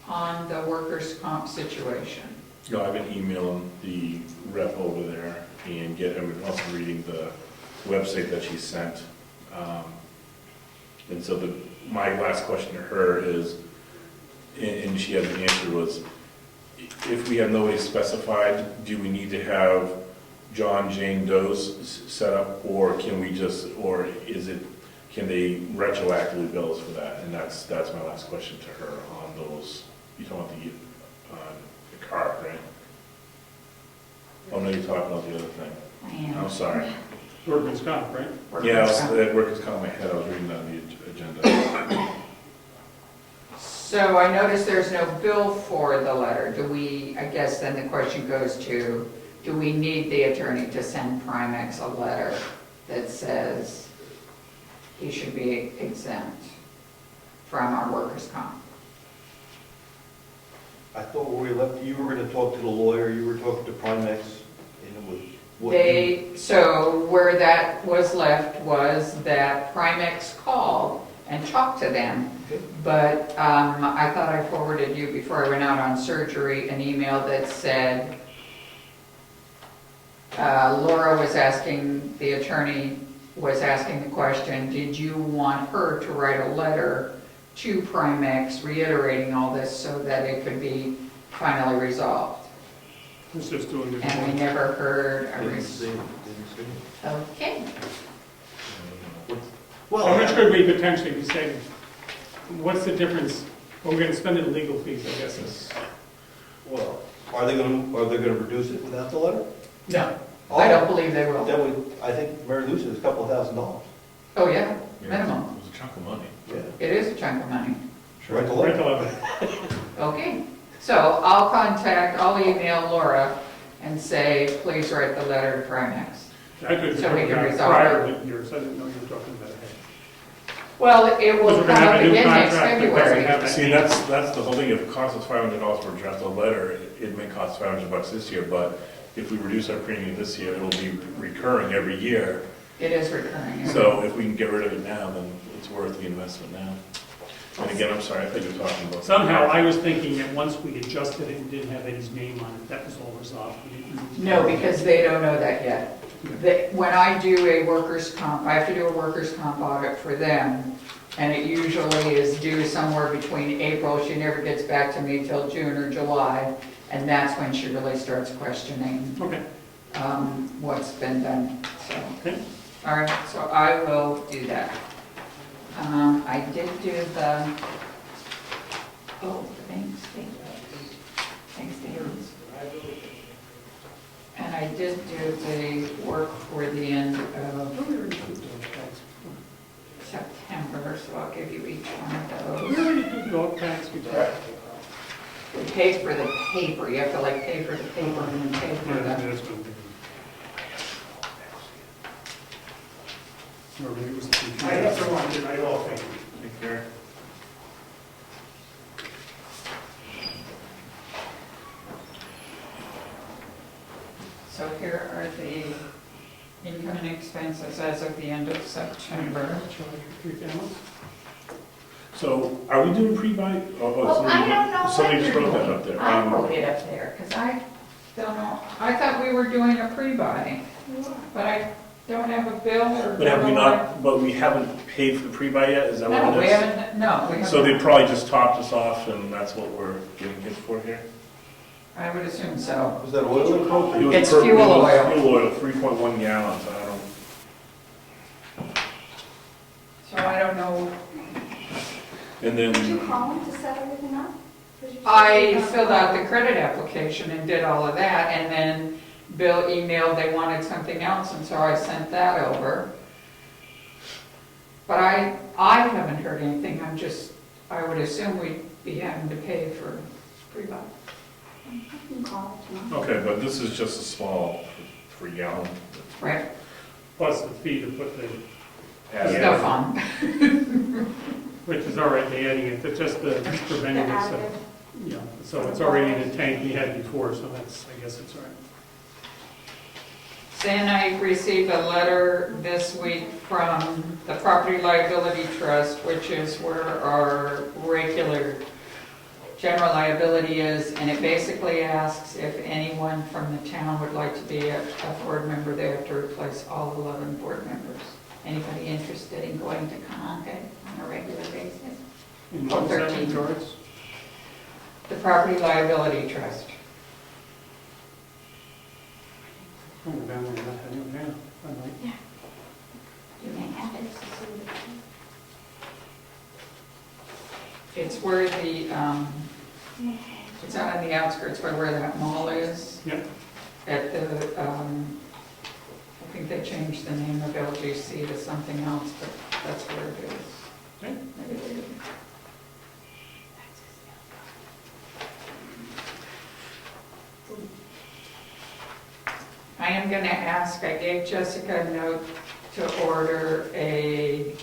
on the workers' comp situation? No, I've been emailing the rep over there and also reading the website that she sent. And so my last question to her is, and she had an answer, was, if we have nobody specified, do we need to have John, Jane Doe's set up, or can we just, can they retroactively bill us for that? And that's my last question to her on those, you talking about the car, right? Oh, no, you're talking about the other thing. I am. I'm sorry. Workman's comp, right? Yeah, Workers' comp. that work is caught in my head, I was reading on the agenda. So I noticed there's no bill for the letter. I guess then the question goes to, do we need the attorney to send Primex a letter that says he should be exempt from our workers' comp? I thought where we left, you were going to talk to the lawyer, you were talking to Primex, and it was. So where that was left was that Primex called and talked to them. Okay. But I thought I forwarded you, before I went out on surgery, an email that said, Laura was asking, the attorney was asking the question, did you want her to write a letter to Primex reiterating all this so that it could be finally resolved? It's just doing it. And we never heard a Didn't response. see it, didn't see it. Okay. How much could we potentially be saving? What's the difference? Well, we're gonna spend it in legal fees, I guess. Well, are they going to reduce it without the letter? No, I don't believe they will. That would, I think Meredith is a couple of $1,000. Oh, yeah, minimum. It was a chunk of money. Yeah. It is a chunk of money. Write the Right, letter. Okay, so I'll email Laura and say, please write the letter to Primex. I could So we can have resolve prior it. to yours, I didn't know you were talking about it. Well, it Because will we're gonna come have up a new again next contract that doesn't February. have that. See, that's the whole thing, if it costs us $500 for a draft of a letter, it may cost $500 this year, but if we reduce our premium this year, it'll be recurring every year. It is recurring. So if we can get rid of it now, then it's worth the investment now. And again, I'm sorry, I thought you were talking about. Somehow, I was thinking that once we adjusted it and didn't have Eddie's name on it, that was all resolved. We didn't- No, because they don't know that yet. When I do a workers' comp, I have to do a workers' comp audit for them, and it usually is due somewhere between April, she never gets back to me till June or July, and that's when she really starts questioning Okay, what's been done, so. okay. All right, so I will do that. I did do the Oh, the bank statements. Bank statements. And I did do the work for the end of September, so I'll give you each one of We those. already did dog tax, we did. We paid for the paper, you have to like pay for the paper and then pay for Yeah, the, that's what I'm thinking. Or maybe it was the computer. I have to run tonight, all things. Take care. so here are the income and expenses as of the end of September. Three families? So are we doing pre-buy? Well, I don't know. Somebody what just you're wrote that doing. up there. I wrote it up there, because I don't know, I thought we were doing a pre-buy, but I don't have a bill or. But have we don't know not, but we haven't paid for the pre-buy yet? Is that what- what No, it we is? haven't, no, we haven't. So they probably just topped us off and that's what we're getting hit for here? I would assume so. Was that oil or It propane? was It's per- fuel it was oil. Fuel oil, 3.1 gallons, I don't. So I don't know, And Did you then, call them to set everything up? Did you- I filled out the credit application and did all of that, and then Bill emailed they wanted something else, and so I sent that over. But I haven't heard anything, I would assume we'd be having to pay for pre-buy. You can call tomorrow. okay, but this is just a small 3 gallon. Right, Plus the fee to put the, stuff on. which is already adding it, it's just the The preventing it, so, additive. yeah, so it's already in the tank we had before, so that's, I guess it's all right. Then I received a letter this week from the Property Liability Trust, which is where our regular general liability is, and it basically asks if anyone from the town would like to be a board member. They have to replace all 11 board members. Anybody interested in going to Comeau on a regular basis? And Oh, what was that 13. regards? The Property Liability Trust. Oh, down there, I don't know, I might. You may have it. It's where the, it's out on the outskirts by where that mall is. Yeah. At the, I think they changed the name of LGC to something else, but that's where it is. Okay. Maybe they didn't. I am gonna ask, I gave Jessica a note to order a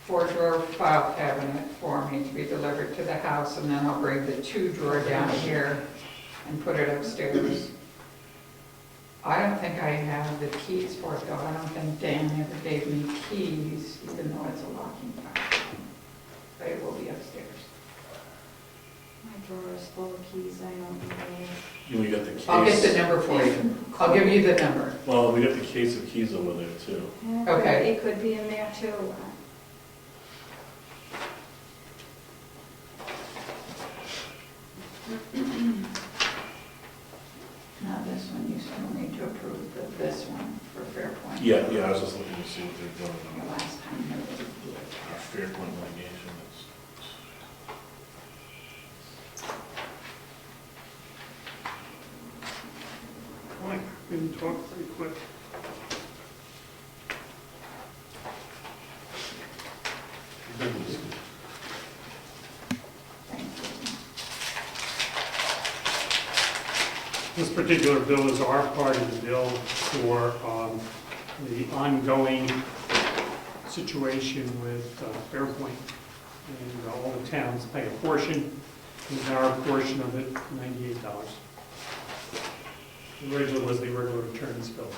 4-drawer file cabinet for me to be delivered to the house, and then I'll bring the 2-drawer down here and put it upstairs. I don't think I have the keys for it, though. I don't think Dan ever gave me keys, even though it's a locking file. But it will be upstairs. My drawer is full of keys, I don't know. We got the case. I'll get the number for you. I'll give you the number. Well, we got the case of keys over there too. Yeah, Okay. It could be in there too. Now this one, you still need to approve this one for Fairpoint. Yeah, I was just looking to see what they're doing The on last time nobody did. Fairpoint litigation. Boy, we can talk pretty quick. Thank you. This particular bill is our part of the bill for the ongoing situation with Fairpoint. And all the towns pay a portion, and our portion of it, $98. The original was the regular attorney's bill.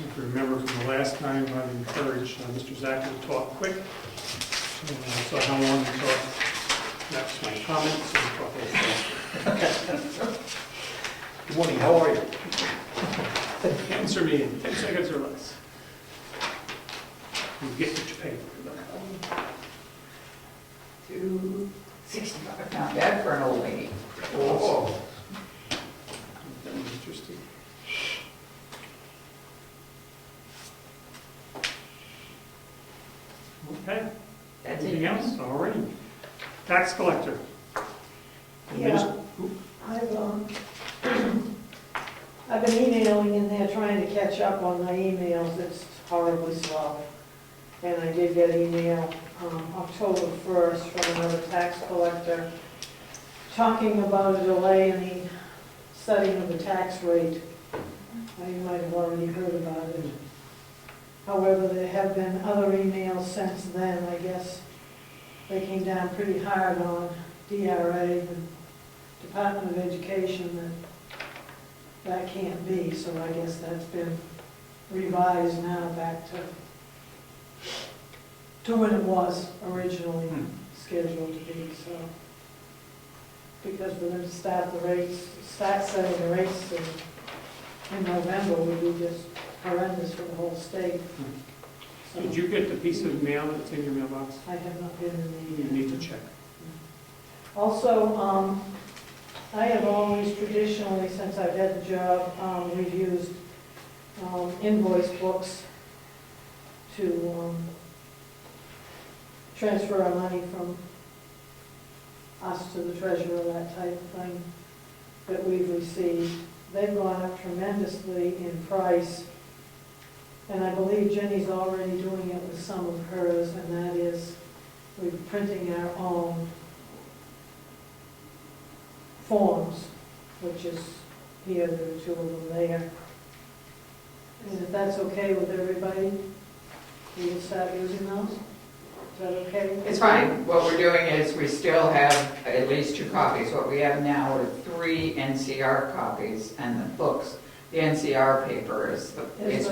If you remember from the last time, I've encouraged Mr. Zach to talk quick. So how long to talk? That's my comment, so we'll talk a little fast. Good morning, how are you? Answer me in 10 seconds or less. You get what you pay for. $265, not bad for an old lady. Oh. That was interesting. Tax collector. Yeah, I've been emailing in there trying to catch up on my emails. It's horribly slow. And I did get an email October 1st from another tax collector talking about a delay in the setting of the tax rate. You might have already heard about it. However, there have been other emails since then. I guess they came down pretty hard on DRA, the Department of Education, that can't be. So I guess that's been revised now back to when it was originally scheduled to be. So because we're going to start setting the rates in November would be just horrendous for the whole state. So Did you get the piece of mail that's in your mailbox? I have not been in the... You need to check. Also, I have always traditionally, since I've had the job, reviewed invoice books to transfer our money from us to the treasurer, that type of thing that we've received. They've gone up tremendously in price, and I believe Jenny's already doing it with some of hers, and that is we're printing our own forms, which is here, there are two of them there. And if that's okay with everybody, we will start using those? Is that okay? It's fine. What we're doing is we still have at least 2 copies. What we have now are 3 NCR copies, and the books, the NCR paper is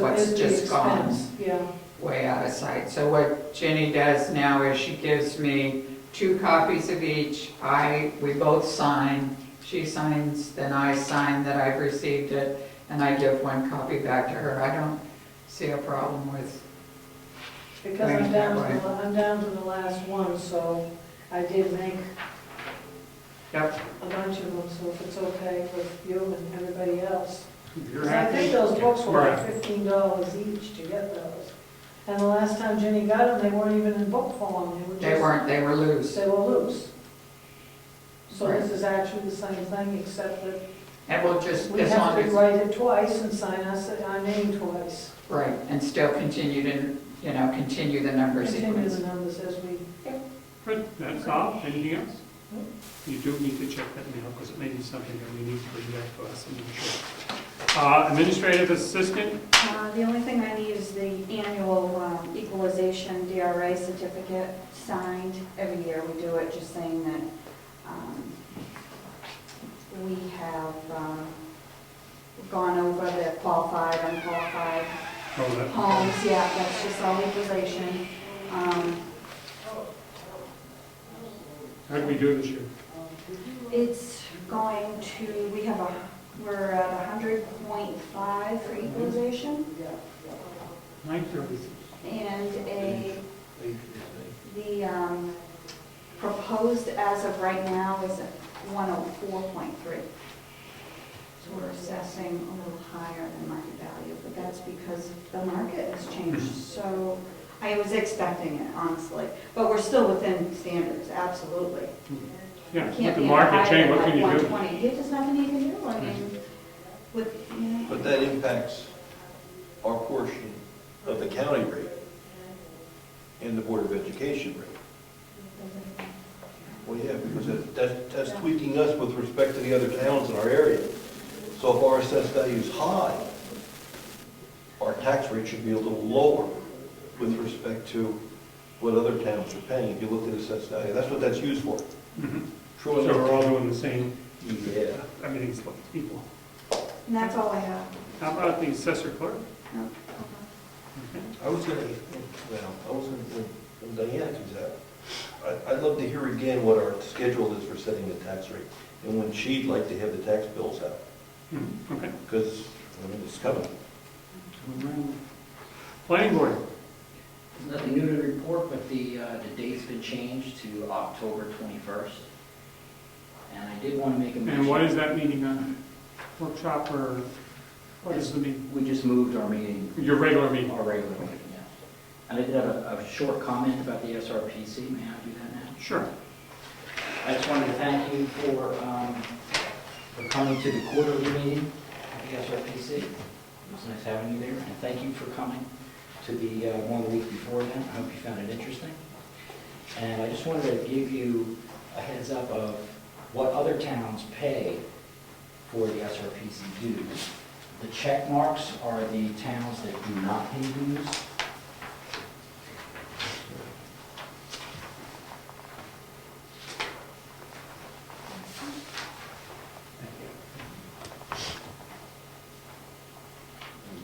what's the just gone expense, yeah. way out of sight. So what Jenny does now is she gives me 2 copies of each. We both sign. She signs, then I sign that I've received it, and I give 1 copy back to her. I don't see a problem with... Because I'm down to the last one, so I did make Yep. a bunch of them, so if it's okay with you and everybody else. You're 'Cause I happy? think those books were We're like happy. $15 each to get those. And the last time Jenny got them, they weren't even in book form, They were loose. They were loose. So Right. this is actually the same thing, except that And we'll just, we as have long to as, write it twice and sign our name twice. right, and still continue to, continue the number Continue sequence. the numbers as we... Good, that's all. Anything else? You do need to check that mail, because it may be something that we need to bring back to us, I'm not sure. Administrative assistant, The only thing I need is the annual equalization DRA certificate signed. Every year we do it, just saying that we have gone over the qualified, unqualified that. homes. Yeah, that's just all equalization. How do we do this year? It's going to, we're at 100.5 for equalization, 9:30. and the proposed as of right now is at 104.3. So we're assessing a little higher than market value, but that's because the market has changed. So I was expecting it, honestly, but we're still within standards, absolutely. Yeah, Can't with the be market higher change, than what can you like do? 120. There's nothing you can do, I mean, with. But that impacts our portion of the county rate and the Board of Education rate. Well, yeah, because that's tweaking us with respect to the other towns in our area. So if our assessed value is high, our tax rate should be a little lower with respect to what other towns are paying. If you look at assessed value, that's what that's used for. Mhm. True So we're enough. all doing the same, Yeah. And everything's equal. that's all I have. How about the assessor clerk? No, okay. Okay. I was gonna, when Diana comes out, I'd love to hear again what our schedule is for setting the tax rate, and when she'd like to have the tax bills out, Okay. because, it's coming. Planning board, There's nothing new to report, but the date's been changed to October 21st. And I did want to make a mention. and what is that meeting on? Workshop or what is the meeting? We just moved our meeting, Your regular meeting? our regular meeting, yes. And I did have a short comment about the SRPC. May I do that now? Sure. just wanted to thank you for coming to the quarterly meeting at the SRPC. It was nice having you there, and thank you for coming to the one the week before then. I hope you found it interesting. And I just wanted to give you a heads up of what other towns pay for the SRPC dues. The check marks are the towns that do not pay dues.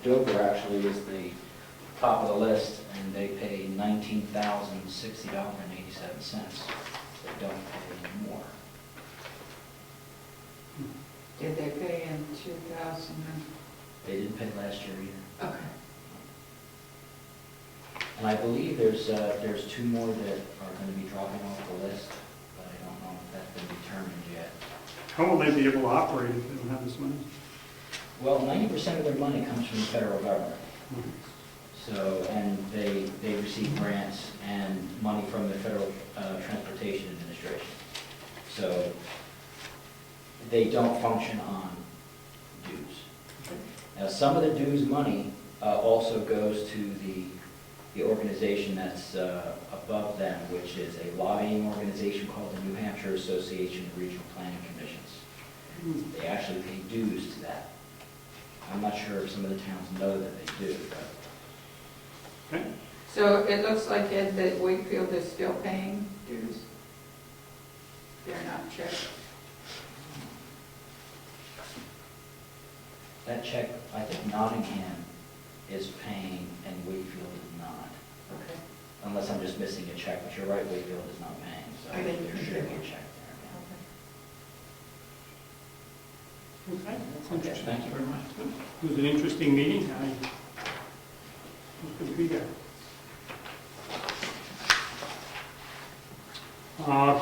Dover actually is the top of the list, and they pay $19,060.87. They don't pay any more. Did they pay in 2000? They didn't pay last year either. Okay. And I believe there's two more that are going to be dropping off the list, but I don't know if that's been determined yet. How will they be able to operate if they don't have this money? Well, 90% of their money comes from the federal government. So, and they receive grants and money from the Federal Transportation Administration. So they don't function on dues. Now, some of the dues money also goes to the organization that's above them, which is a lobbying organization called the New Hampshire Association of Regional Planning Commissions. They actually pay dues to that. I'm not sure if some of the towns know that they do, but. Okay. So it looks like, Ed, that Wakefield is still paying dues? They're not checked? That check, I think Nottingham is paying and Wakefield is not. Okay. Unless I'm just missing a check, but you're right, Wakefield is not paying, so I didn't there think should be they a were. check Okay, that's there. Okay, interesting. thank you very much. It was an interesting meeting. It was good to be there.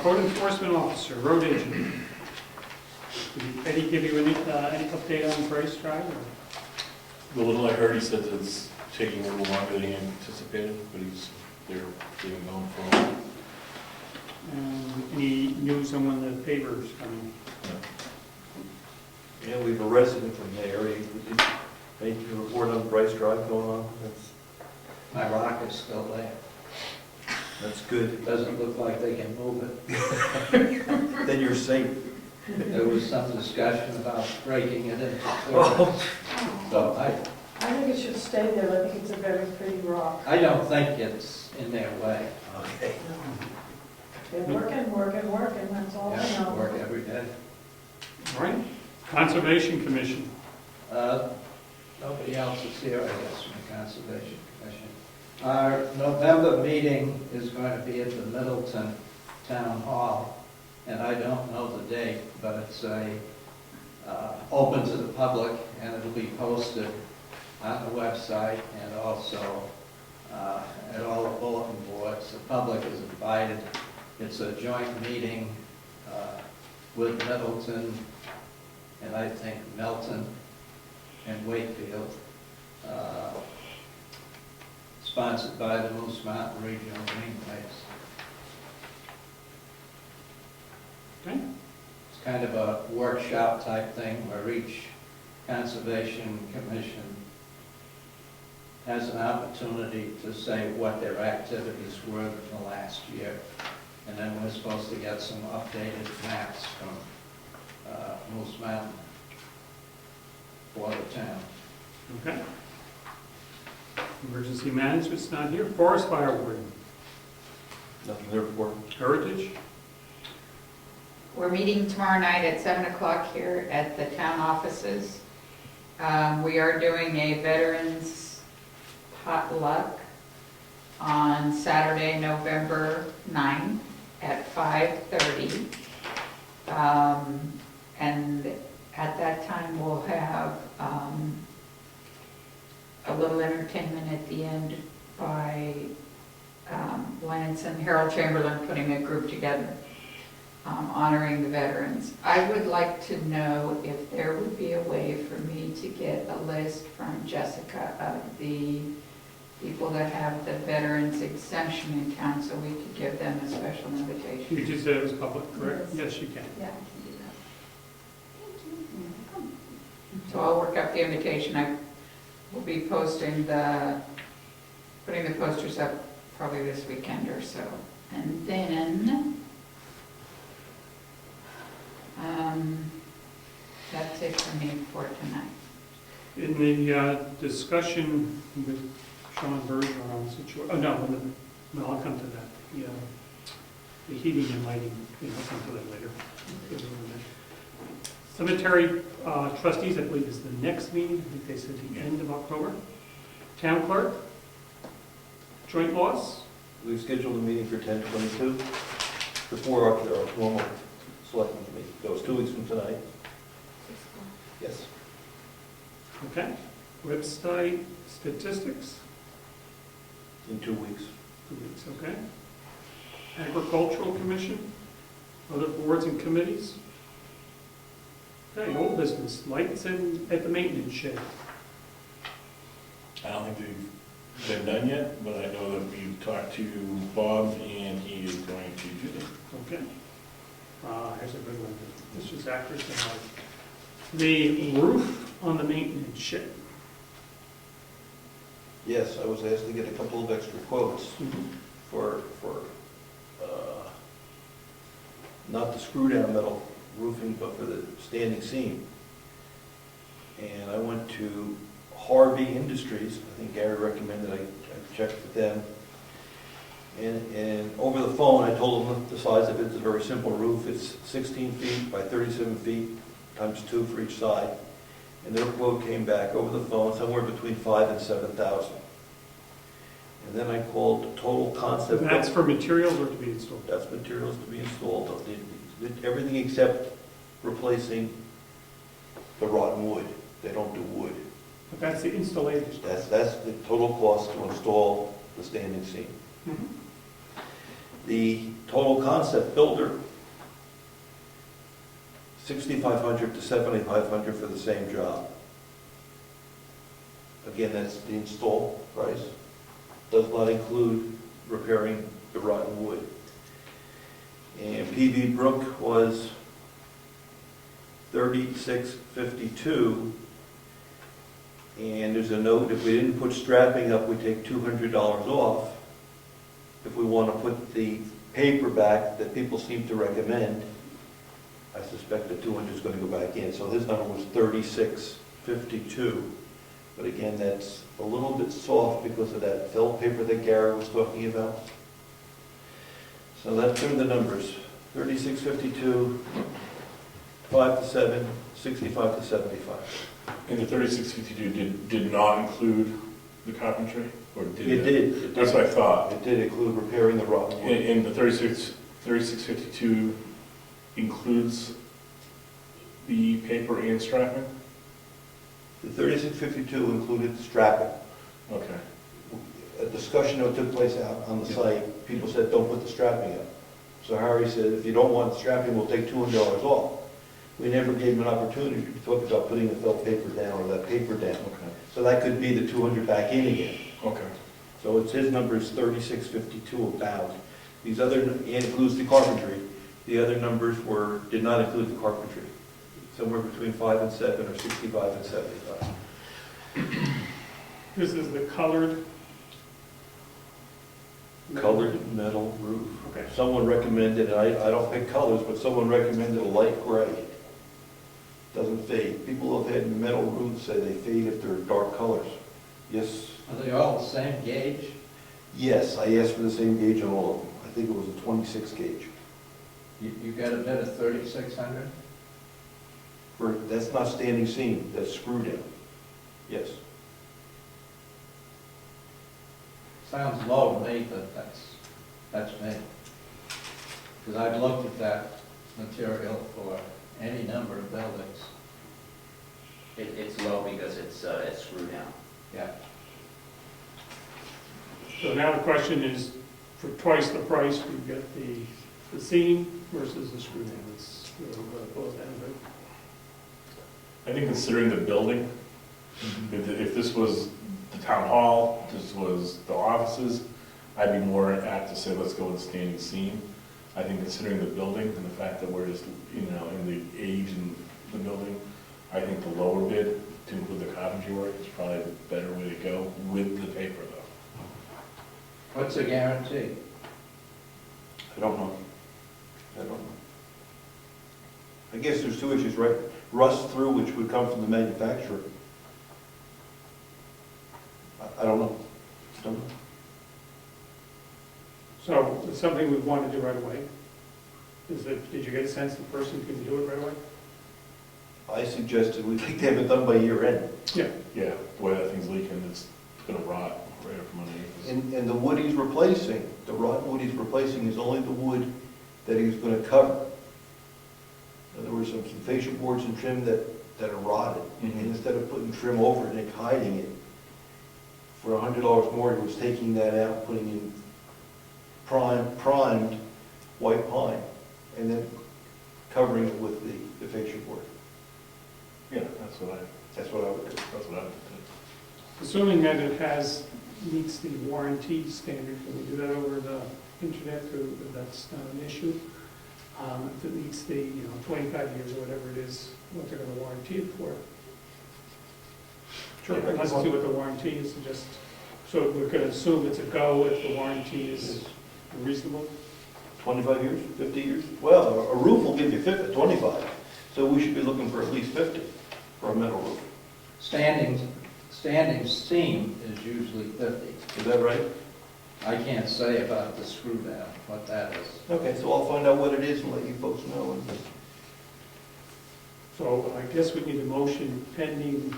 Code enforcement officer, road agent. Did Eddie give you any update on Brice Drive? Or? The little I heard, he said it's taking a little longer than he anticipated, but they're getting going for a while. Any news on when the paver is coming? Yeah, we have a resident from the area. Any report on Brice Drive going on? My rock is still there. That's good. It doesn't look like they can move it. Then you're safe. There was some discussion about breaking it into two. So I think it should stay there. I think it's a very pretty rock. I don't think it's in their way. Okay. They're working, that's all I Yeah, know. work every day. All right. Conservation Commission. Nobody else is here, I guess, from the Conservation Commission. Our November meeting is going to be at the Middleton Town Hall, and I don't know the date, but it's open to the public, and it'll be posted on the website and also at all the bulletin boards. The public is invited. It's a joint meeting with Middleton and I think Milton and Wakefield, sponsored by the Moose Mountain Regional Greenways. Okay. It's kind of a workshop type thing where each Conservation Commission has an opportunity to say what their activities were in the last year. And then we're supposed to get some updated maps from Moose Mountain for the town. Okay. Emergency management's not here. Forest fire warden. Nothing there for. Heritage. We're meeting tomorrow night at 7 o'clock here at the town offices. We are doing a veterans potluck on Saturday, November 9th at 5:30. And at that time, we'll have a little entertainment at the end by Lance and Harold Chamberlain putting a group together, honoring the veterans. I would like to know if there would be a way for me to get a list from Jessica of the people that have the veterans exemption in town, so we could give them a special invitation. You just said it was public, correct? Yes. Yes, you can. Yeah, I can do that. Thank you. So I'll work up the invitation. I will be putting the posters up probably this weekend or so. And then, that's it for me for tonight. In the discussion with Sean Berger on the situation, no, I'll come to that. The heating and lighting, I'll come to that later. Cemetery trustees, I believe, is the next meeting. I think they said the end of October. Town clerk, joint loss, We've scheduled a meeting for 10/22 before our normal selectmen's meeting. That was 2 weeks from tonight. Yes. okay. Website statistics, In 2 weeks. 2 weeks, okay. Agricultural Commission, other boards and committees. Okay, old business, lights at the maintenance shed. I don't think they've been done yet, but I know that we've talked to Bob and he is going to do them. Okay. Here's a good one. This is accurate. The roof on the maintenance shed. Yes, I was asked to get a couple of extra quotes for not the screw-down metal roofing, but for the standing seam. And I went to Harvey Industries. I think Gary recommended I check with them. And over the phone, I told them the size of it. It's a very simple roof. It's 16 feet by 37 feet times 2 for each side. And their quote came back over the phone somewhere between $5,000 and $7,000. And then I called Total Concept. That's for materials or to be installed? That's materials to be installed. Everything except replacing the rotten wood. They don't do wood. But that's the installation. That's the total cost to install the standing seam. Mhm. The Total Concept Builder, $6,500 to $7,500 for the same job. Again, that's the install price. Does not include repairing the rotten wood. And PV Brook was $36.52. And there's a note, if we didn't put strapping up, we take $200 off. If we want to put the paper back that people seem to recommend, I suspect that 200 is going to go back in. So his number was $36.52. But again, that's a little bit soft because of that felt paper that Gary was talking about. So that's the numbers. $36.52, 5 to 7, 65 to 75. And the 3652 did not include the carpentry, or did it? It did. That's what I thought. It did include repairing the rotten wood. And the 3652 includes the paper and strapping? The 3652 included strapping. Okay. A discussion that took place out on the site, people said, don't put the strapping up. So Harry said, if you don't want strapping, we'll take $200 off. We never gave him an opportunity to talk about putting the felt paper down or that paper down. Okay. So that could be the 200 back in again. Okay. So it's his number is 3652 about. These other, and includes the carpentry. The other numbers did not include the carpentry. Somewhere between 5 and 7 or 65 and 75. This is the colored. Colored metal roof. Okay. Someone recommended, and I don't pick colors, but someone recommended a light gray. Doesn't fade. People have had metal roofs say they fade if they're dark colors. Yes. Are they all the same gauge? Yes, I asked for the same gauge on all of them. I think it was a 26 gauge. You got a bid of 3,600? That's not standing seam, that's screw down. Yes. Sounds low to me, but that's me. Because I've looked at that material for any number of buildings. It's low because it's screwed down. Yeah. So now the question is, for twice the price, we get the seam versus the screw down. It's really what it boils down to. I think considering the building, if this was the town hall, this was the offices, I'd be more apt to say, let's go with standing seam. I think considering the building and the fact that we're just, you know, in the age in the building, I think the lower bid to include the carpentry work is probably the better way to go with the paper though. What's the guarantee? I don't know. I don't know. I guess there's two issues, right? Rust through, which would come from the manufacturer. I don't know. I don't know. So it's something we want to do right away. Did you get a sense the person can do it right away? I suggested we'd like to have it done by year end. Yeah. Yeah, the way that thing's leaking, it's gonna rot right up from underneath. And the wood he's replacing, the rotten wood he's replacing is only the wood that he's gonna cover. There were some fascia boards and trim that are rotted. Mhm. And instead of putting trim over it and hiding it, for $100 more, he was taking that out, putting in primed white pine, and then covering it with the fascia board. Yeah, that's what I would do. Assuming that it meets the warranty standard, can we do that over the internet? That's not an issue. If it meets the 25 years or whatever it is, what they're going to warranty it for. Sure. Let's see what the warranty is, and just, so we're going to assume it's a go if the warranty is reasonable. 25 years, 50 years? Well, a roof will give you 25, so we should be looking for at least 50 for a metal roof. Standing seam is usually 50. Is that right? I can't say about the screw down, what that is. Okay, so I'll find out what it is and let you folks know. So I guess we need a motion pending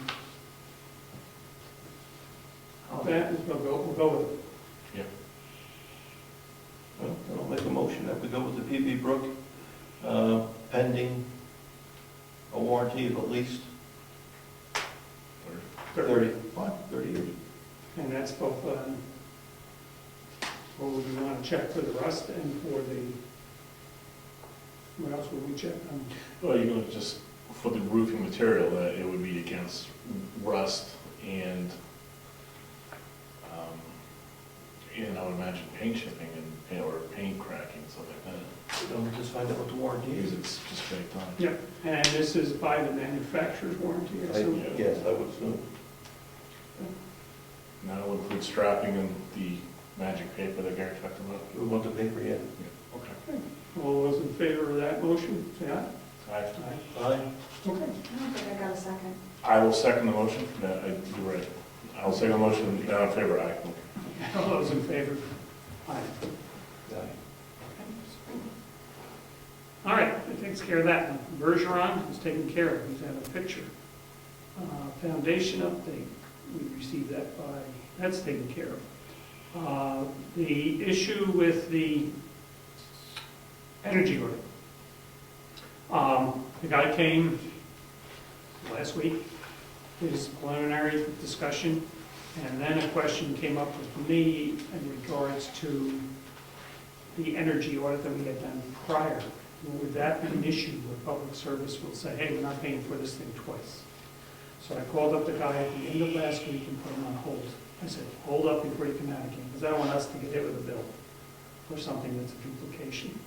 that, we'll go with it. Well, then I'll make a motion that we go with the PV Brook, pending a warranty of at least 30 years. And that's both, what would we want to check for the rust and for what else would we check? Well, you're gonna just, for the roofing material, that it would be against rust and I would imagine paint chipping or paint cracking, stuff like that. So we'll just find out what the warranty Because is. it's just baked on. Yeah, and this is by the manufacturer's warranty, I assume? Yes, I would assume. And that'll include strapping and the magic paper that Gary talked about. We want the paper yet? Okay. All those in favor of that motion, say aye. Aye. Aye. Aye. Okay. I don't think I got a second. I will second the motion. You're right. I'll second the motion. Now in favor, aye. All those in favor? Aye. Aye. All right, that takes care of that. Bergeron is taken care of. He's had a picture. Foundation update, we received that that's taken care of. The issue with the energy order. The guy came last week, did his preliminary discussion, and then a question came up with me in regards to the energy audit that we had done prior. Would that be an issue where public service will say, hey, we're not paying for this thing twice? So I called up the guy at the end of last week and put him on hold. I said, hold up before you come out again, because I don't want us to get hit with a bill for something that's a duplication.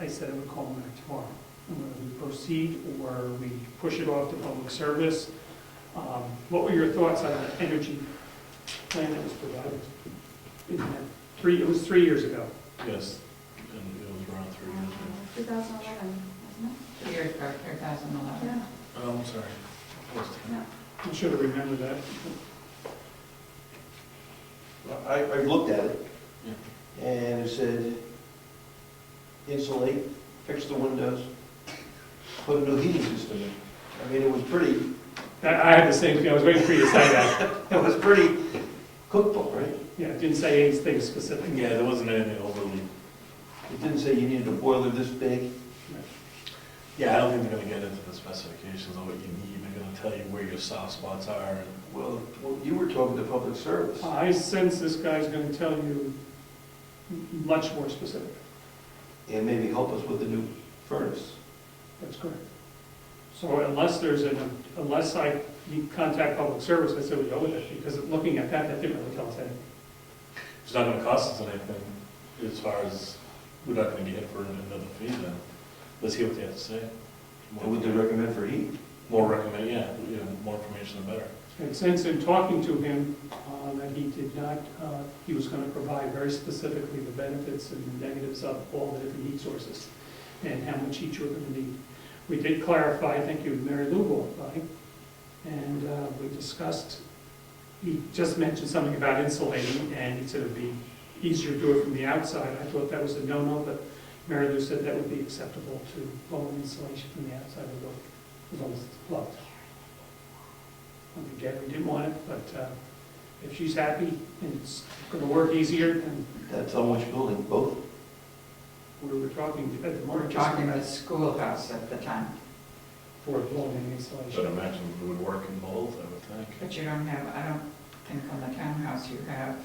I said I would call him back tomorrow. And whether we proceed or we push it off to public service. What were your thoughts on the energy plan that was provided? It was 3 years ago. Yes. And it was around 3 years ago. 2011, wasn't 2 years ago, it? 2011. Yeah. Oh, I'm sorry. Yeah. I should have remembered that. I looked at it, Yeah. and it said, insulate, fix the windows, put a new heating system in. I mean, it was pretty, I had the same thing. I was waiting for you to say that. it was pretty cookbook, right? Yeah, it didn't say anything specific. Yeah, there wasn't anything overly. It didn't say you needed a boiler this big. Yeah, I don't think they're gonna get into the specifications of what you need. They're gonna tell you where your soft spots are. And Well, you were talking to public service. I sense this guy's going to tell you much more specific. And maybe help us with the new furnace. That's correct. So unless you contact public service, I say we go with it, because looking at that didn't really tell us anything. It's not gonna cost us anything, as far as, we're not gonna be hit for another fee then. Let's hear what they have to say. What would they recommend for heat? More recommend, more information the better. And since in talking to him, that he did not, he was going to provide very specifically the benefits and the negatives of all the different heat sources and how much heat you're going to need. We did clarify, thank you, Mary Lou walked by, and we discussed, he just mentioned something about insulating, and he said it'd be easier to do it from the outside. I thought that was a no-no, but Mary Lou said that would be acceptable to blow insulation from the outside of the building, as long as it's plugged. Again, we didn't want it, but if she's happy and it's going to work easier, then That's on which building, both? we were talking at the We're moment. talking about the schoolhouse at the time, For blowing But I insulation. imagine it would work in both, I would think. but you don't have, I don't think on the townhouse you have,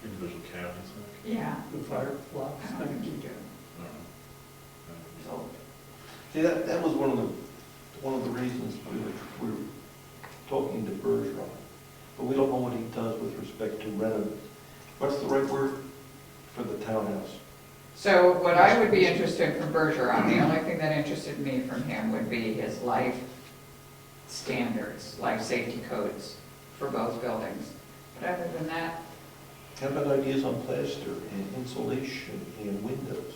Individual cabinets, like, yeah, The fire blocks. I don't think you do. I don't know. It's old. See, that was one of the reasons we were talking to Bergeron, but we don't know what he does with respect to renovate. What's the right word for the townhouse? So what I would be interested from Bergeron, the only thing that interested me from him would be his life standards, life safety codes for both buildings. But other than that, How about ideas on plaster and insulation and windows?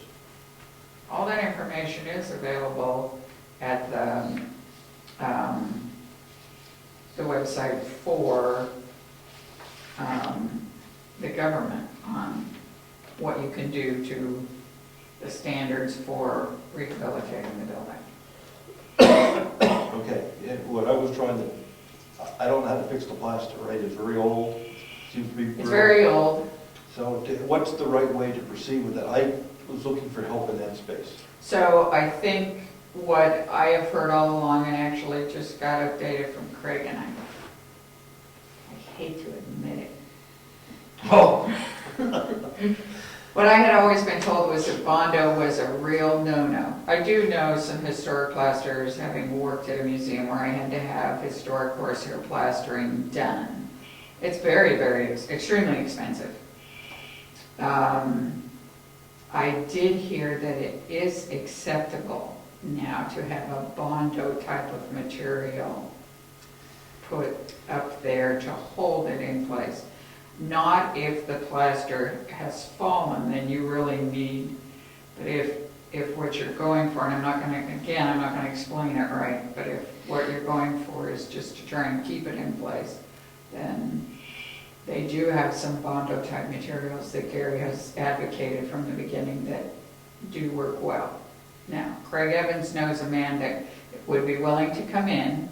all that information is available at the website for the government on what you can do to the standards for rehabilitating the building. Okay, yeah, what I was trying to, I don't know how to fix the plaster, right? It's very old, seems to be. It's very old, So what's the right way to proceed with that? I was looking for help in that space. so I think what I have heard all along, and actually just got updated from Craig, and I hate to admit it. Oh. What I had always been told was that Bondo was a real no-no. I do know some historic plasterers, having worked at a museum where I had to have historic horsehair plastering done. It's very, very, extremely expensive. I did hear that it is acceptable now to have a Bondo type of material put up there to hold it in place. Not if the plaster has fallen, then you really need, but if what you're going for, and I'm not gonna explain it right, but if what you're going for is just to try and keep it in place, then they do have some Bondo type materials that Gary has advocated from the beginning that do work well. Now, Craig Evans knows a man that would be willing to come in.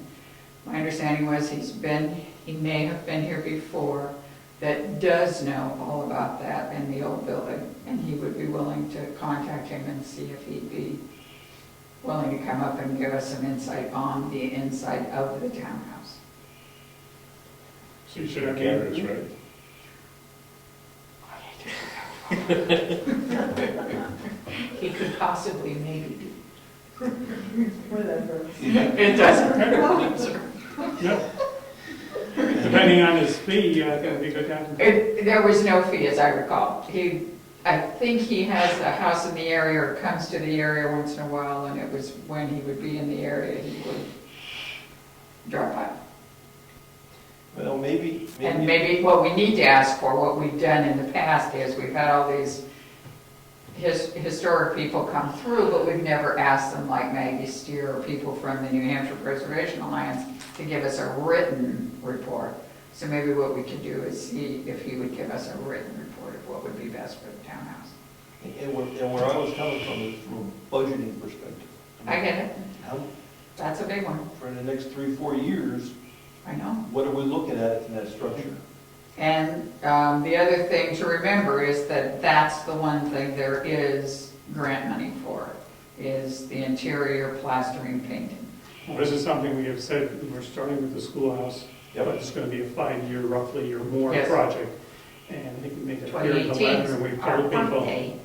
My understanding was he may have been here before, that does know all about that in the old building, and he would be willing to contact him and see if he'd be willing to come up and give us some insight on the inside of the townhouse. So you should have Cameras, right? He could possibly maybe be. Whatever. It doesn't. Yep. Depending on his fee, it's going to be good to have him. There was no fee, as I recall. I think he has a house in the area, or comes to the area once in a while, and it was when he would be in the area, he would drop by. Well, maybe. And maybe what we need to ask for, what we've done in the past is we've had all these historic people come through, but we've never asked them, like Maggie Steer or people from the New Hampshire Preservation Alliance, to give us a written report. So maybe what we could do is see if he would give us a written report of what would be best for the townhouse. And where I was coming from is from a budgeting perspective. I get it. How, That's a big one. for the next 3-4 years, I know. what are we looking at in that structure? And the other thing to remember is that that's the one thing there is grant money for, is the interior plastering painting. Well, this is something we have said, we're starting with the schoolhouse, Yep. but it's going to be a 5-year roughly or more Yes. project. And I think we made that clear in the 2018 letter, and we our told people, birthday.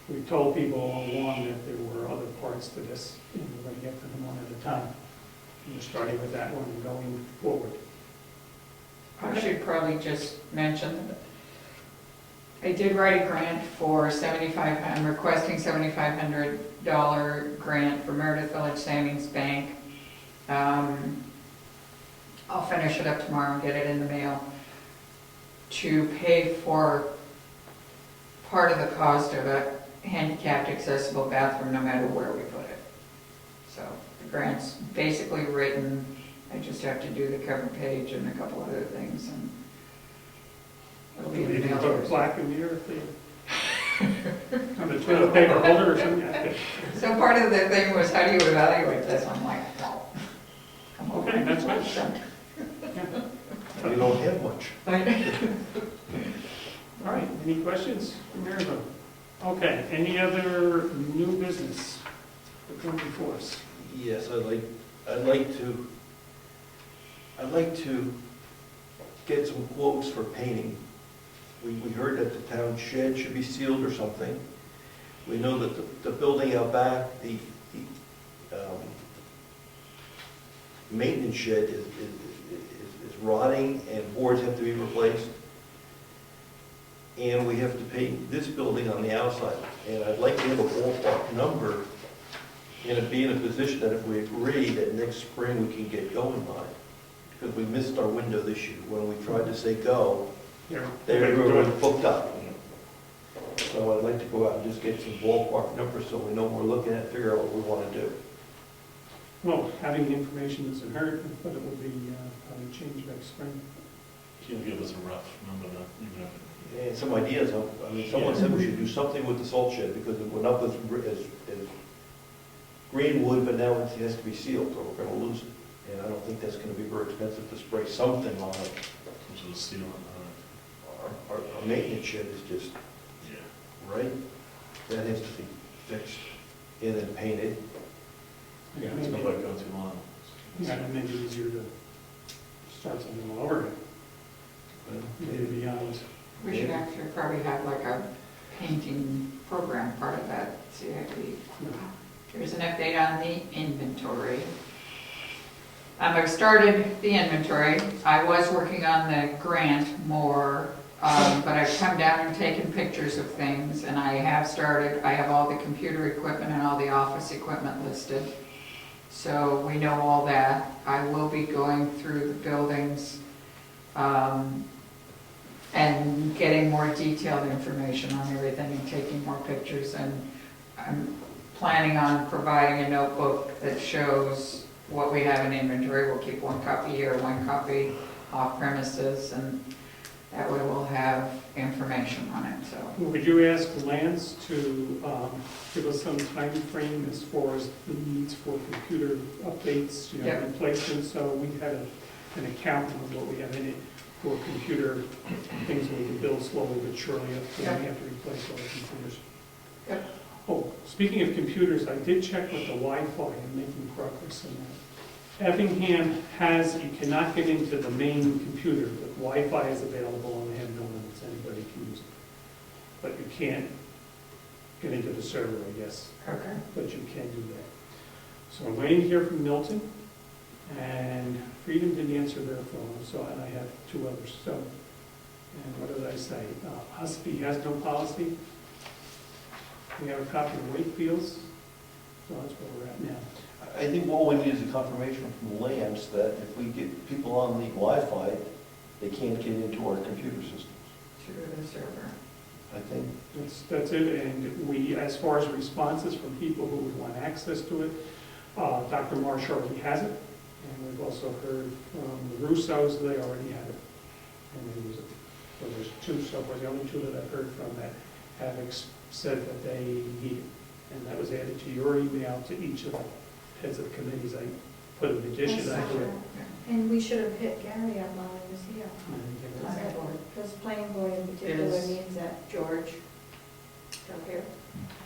we told people all along that there were other parts to this, and we're going to get to them one at a time. And we're starting with that one and going forward. I should probably just mention that I did write a grant for I'm requesting $7,500 grant for Meredith Village Savings Bank. I'll finish it up tomorrow and get it in the mail to pay for part of the cost of a handicapped accessible bathroom, no matter where we put it. So the grant's basically written. I just have to do the cover page and a couple other things, and it'll be in the You mail. can put a plaque in here if they, on the toilet paper holder or something. So part of the thing was, how do you evaluate this? I'm like, well, come over. Okay, that's and fine. We don't have much. All right, any questions from everyone? Okay, any other new business to come before us? Yes, I'd like to get some quotes for painting. We heard that the town shed should be sealed or something. We know that the building out back, the maintenance shed is rotting and boards have to be replaced. And we have to paint this building on the outside. And I'd like to have a ballpark number and be in a position that if we agree that next spring we can get going on it. Because we missed our window this year. When we tried to say go, Here, they okay, were go ahead. booked up. So I'd like to go out and just get some ballpark numbers so we know what we're looking at, figure out what we want to do. Well, having the information isn't hurt, but it will be probably changed next spring. Can you give us a rough number, though, even if And some ideas, someone said we should do something with the salt shed because it went up as green wood, but now it has to be sealed or we're going to lose it. And I don't think that's going to be very expensive to spray something on it. some sort of seal on Our maintenance shed is just, it? Yeah. right, that has to be fixed and then painted. Yeah, it's not like going too long. Yeah, it may be easier to start something all over again, maybe beyond. We should actually probably have like a painting program part of that CIP. Here's an update on the inventory. I've started the inventory. I was working on the grant more, but I've come down and taken pictures of things, and I have all the computer equipment and all the office equipment listed. So we know all that. I will be going through the buildings and getting more detailed information on everything and taking more pictures. And I'm planning on providing a notebook that shows what we have in inventory. We'll keep one copy here, one copy off premises, and that way we'll have information on it, so. Would you ask Lance to give us some time frame as far as the needs for computer updates, Yep. replacements? So we had an account of what we have in it for computer things we can build slowly but surely up to when we have to replace all the computers. Yep. Oh, speaking of computers, I did check with the Wi-Fi and making progress in that. Effingham you cannot get into the main computer, but Wi-Fi is available and they have no limits, anybody can use it. But you can't get into the server, I guess, Okay. but you can do that. So I'm waiting to hear from Milton, and Freedom didn't answer their phone, so, and I have two others, so. And what did I say? Husby has no policy. We have a copy of Wakefield's, so that's where we're at now. I think what we need is a confirmation from Lance that if we get people on the Wi-Fi, they can't get into our computer systems. Through the server. I think, That's it, and we, as far as responses from people who would want access to it, Dr. Marsh already has it, and we've also heard from the Russos, they already have it, and they use it. So there's two so far, the only two that I've heard from that have said that they need it, and that was added to your email to each of the heads of committees. I put an addition to it. And we should have hit Gary up while he was here. Planning board. Because planning board in particular Is- needs that. George, still here?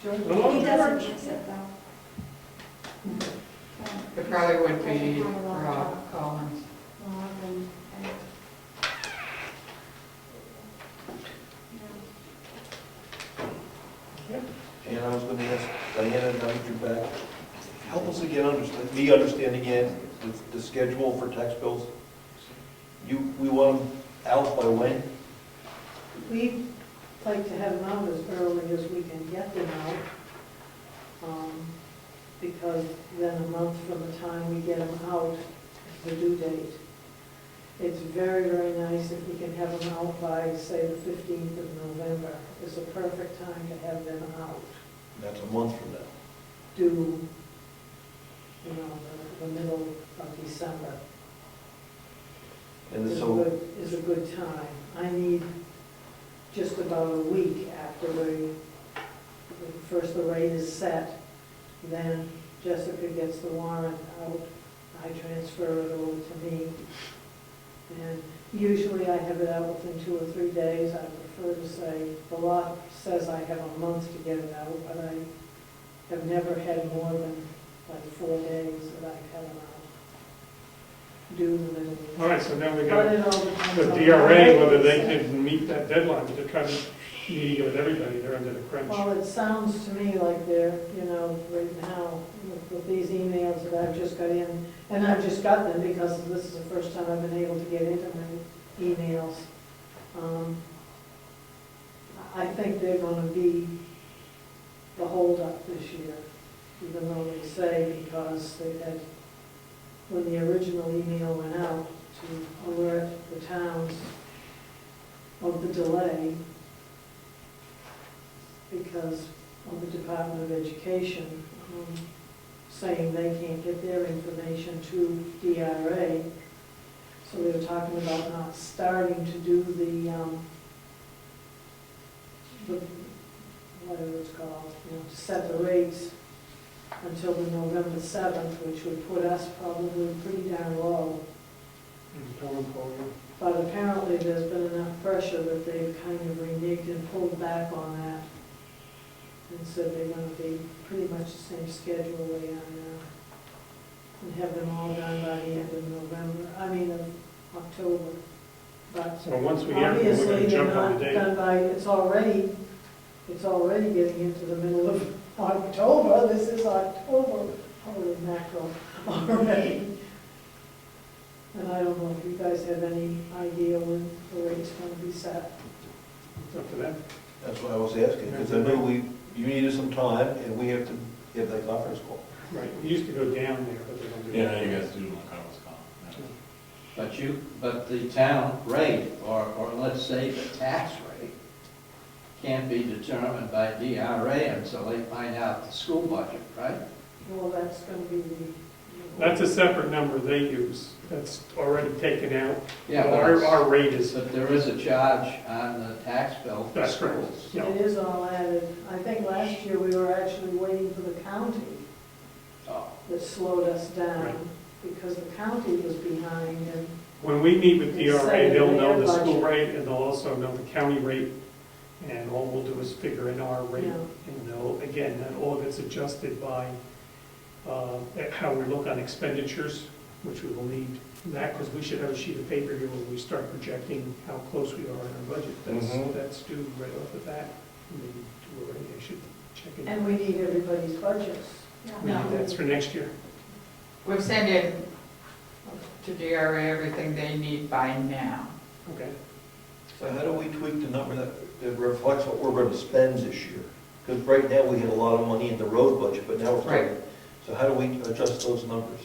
Hello, He doesn't George. use it though. It probably would be Doesn't have a lot of Rob Collins. Rob and Ed. Yeah. was gonna ask Diana, now that you're back, help us again, understand again, the schedule for tax bills. We want them out by when? We like to have them out as early as we can get them out, because then a month from the time we get them out is the due date. It's very, very nice if we can have them out by, say, the 15th of November. It's a perfect time to have them out. That's a month from now. Due, the middle of December. And Is so, a good time. I need just about a week after first the rate is set, then Jessica gets the warrant out, I transfer it over to me. And usually I have it out within 2 or 3 days. I prefer to say, the law says I have a month to get it out, but I have never had more than like 4 days that I've had them out. Due within. All right, so now we But got it all depends the on DRA, the whether they rate. can meet that deadline, but they're trying to meet with everybody, they're under the crunch. Well, it sounds to me like they're, right now, with these emails that I've just got in, and I've just got them because this is the first time I've been able to get into my emails. I think they're gonna be the holdup this year, even though they say, because they had, when the original email went out to alert the towns of the delay, because of the Department of Education saying they can't get their information to DRA. So they were talking about not starting to do the whatever it's called, to set the rates until the November 7th, which would put us probably pretty darn low. But apparently there's been enough pressure that they've kind of reneged and pulled back on that and said they're going to be pretty much the same schedule they are now and have them all done by the end of of October. But So once we have them, we're obviously gonna they're jump on not the date. done by, it's already getting into the middle of October. This is October, holy mackerel, already. And I don't know if you guys have any idea when the rate's going to be set. It's up to them. that's what I was asking, because I knew you needed some time, and we have to have that conference call. Right, we used to go down there, but they don't do Yeah, that. you guys do it on conference call. Yeah. But the town rate, or let's say the tax rate, can't be determined by DRA until they find out the school budget, right? Well, that's going to be That's a separate number they use, that's already taken out. Yeah, but Our rate is, But there is a charge on the tax bill for That's correct. schools. yeah, It is all added. I think last year we were actually waiting for the county Oh, that slowed us Right. down because the county was behind and when we meet with It's DRA, set in they'll their know the school budget. rate, and they'll also know the county rate, and all we'll do is figure in our rate. Yeah. And they'll, again, that all of it's adjusted by how we look on expenditures, which we will need that, because we should have a sheet of paper here when we start projecting how close we are in our budget. Mhm. That's due right off the bat, maybe two already, I should check it. and we need everybody's budgets. We need That's for next year. We've sent in to DRA everything they need by now. Okay. So how do we tweak the number that reflects what we're going to spend this year? Because right now, we have a lot of money in the road budget, but now we're starting. So how do we adjust those numbers?